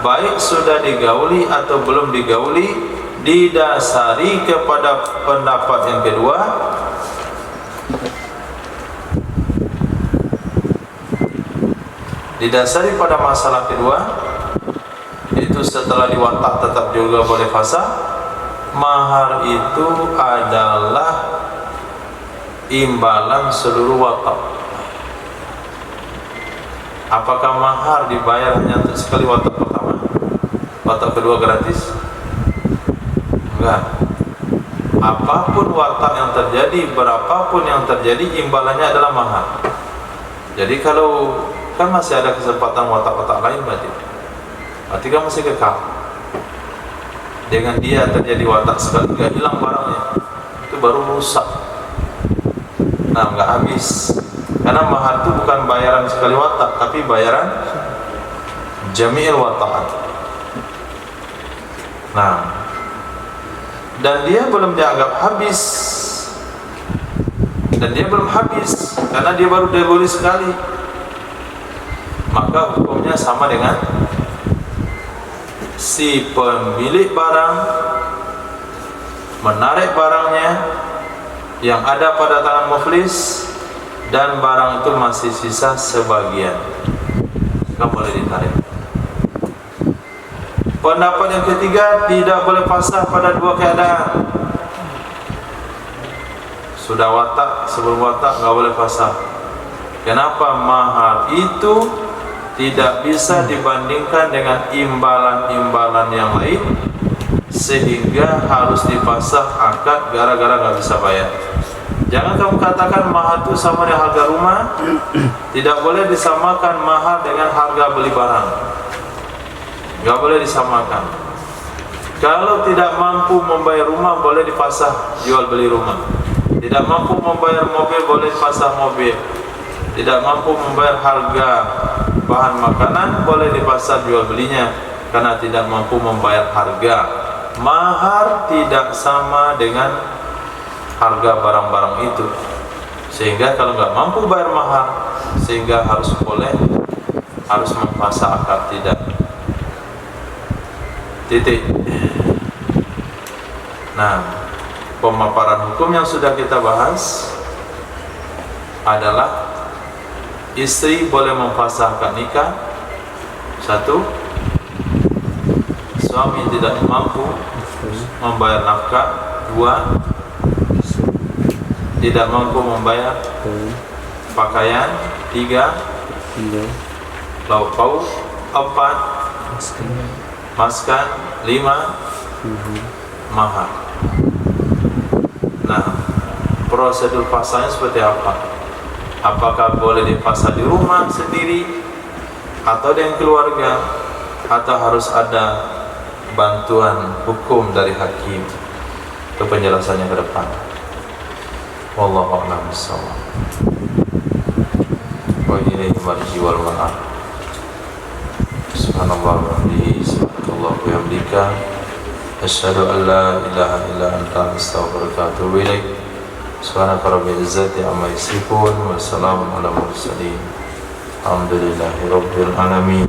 baik sudah digauli atau belum digauli, didasari kepada pendapat yang kedua. Didasari pada masalah kedua, itu setelah diwatak tetap juga boleh fasah. Mahar itu adalah imbalan seluruh watak. Apakah mahar dibayar hanya untuk sekali watak pertama? Watak kedua gratis? Enggak. Apapun watak yang terjadi, berapapun yang terjadi, imbalannya adalah mahar. Jadi kalau kan masih ada kesempatan watak-watak lain berarti kan masih kekal. Dengan dia terjadi watak sekali, nggak hilang barangnya, itu baru rusak. Nah, nggak habis. Karena mahar itu bukan bayaran sekali watak, tapi bayaran jami'il wata'at. Nah, dan dia belum dianggap habis. Dan dia belum habis karena dia baru dibeli sekali. Maka hukumnya sama dengan si pemilik barang menarik barangnya yang ada pada tangan muflis, dan barang itu masih sisa sebagian, nggak boleh ditarik. Pendapat yang ketiga, tidak boleh fasah pada dua keadaan. Sudah watak, sebelum watak nggak boleh fasah. Kenapa? Mahar itu tidak bisa dibandingkan dengan imbalan-imbalan yang lain, sehingga harus dipasah akad gara-gara nggak bisa bayar. Jangan kamu katakan mahar itu sama dengan harga rumah. Tidak boleh disamakan mahar dengan harga beli barang. Nggak boleh disamakan. Kalau tidak mampu membayar rumah, boleh dipasah jual beli rumah. Tidak mampu membayar mobil, boleh dipasah mobil. Tidak mampu membayar harga bahan makanan, boleh dipasar jual belinya karena tidak mampu membayar harga. Mahar tidak sama dengan harga barang-barang itu, sehingga kalau nggak mampu bayar mahar, sehingga harus mempasar akad, tidak. Titik. Nah, pemaparan hukum yang sudah kita bahas adalah istri boleh memfasah akad nikah. Satu, suami tidak mampu membayar nafkah. 2, tidak mampu membayar pakaian. 3, lauk pauk. 4, maskan. 5, mahar. Nah, prosedur pasarnya seperti apa? Apakah boleh dipasar di rumah sendiri atau dengan keluarga, atau harus ada bantuan hukum dari hakim? Itu penjelasannya ke depan. Wallahu a'lam bishawab. Wa ilaihi marji wal ma'ab. Subhanallah wa bihamdihi, subhanallah wa bihamdika, asyhadu an la ilaha illa anta, astaghfiruka wa atubu ilaik. Subhanaka rabbil izzati amma yasifun, wa salamun ala mursalin. Alhamdulillahi rabbil alamin.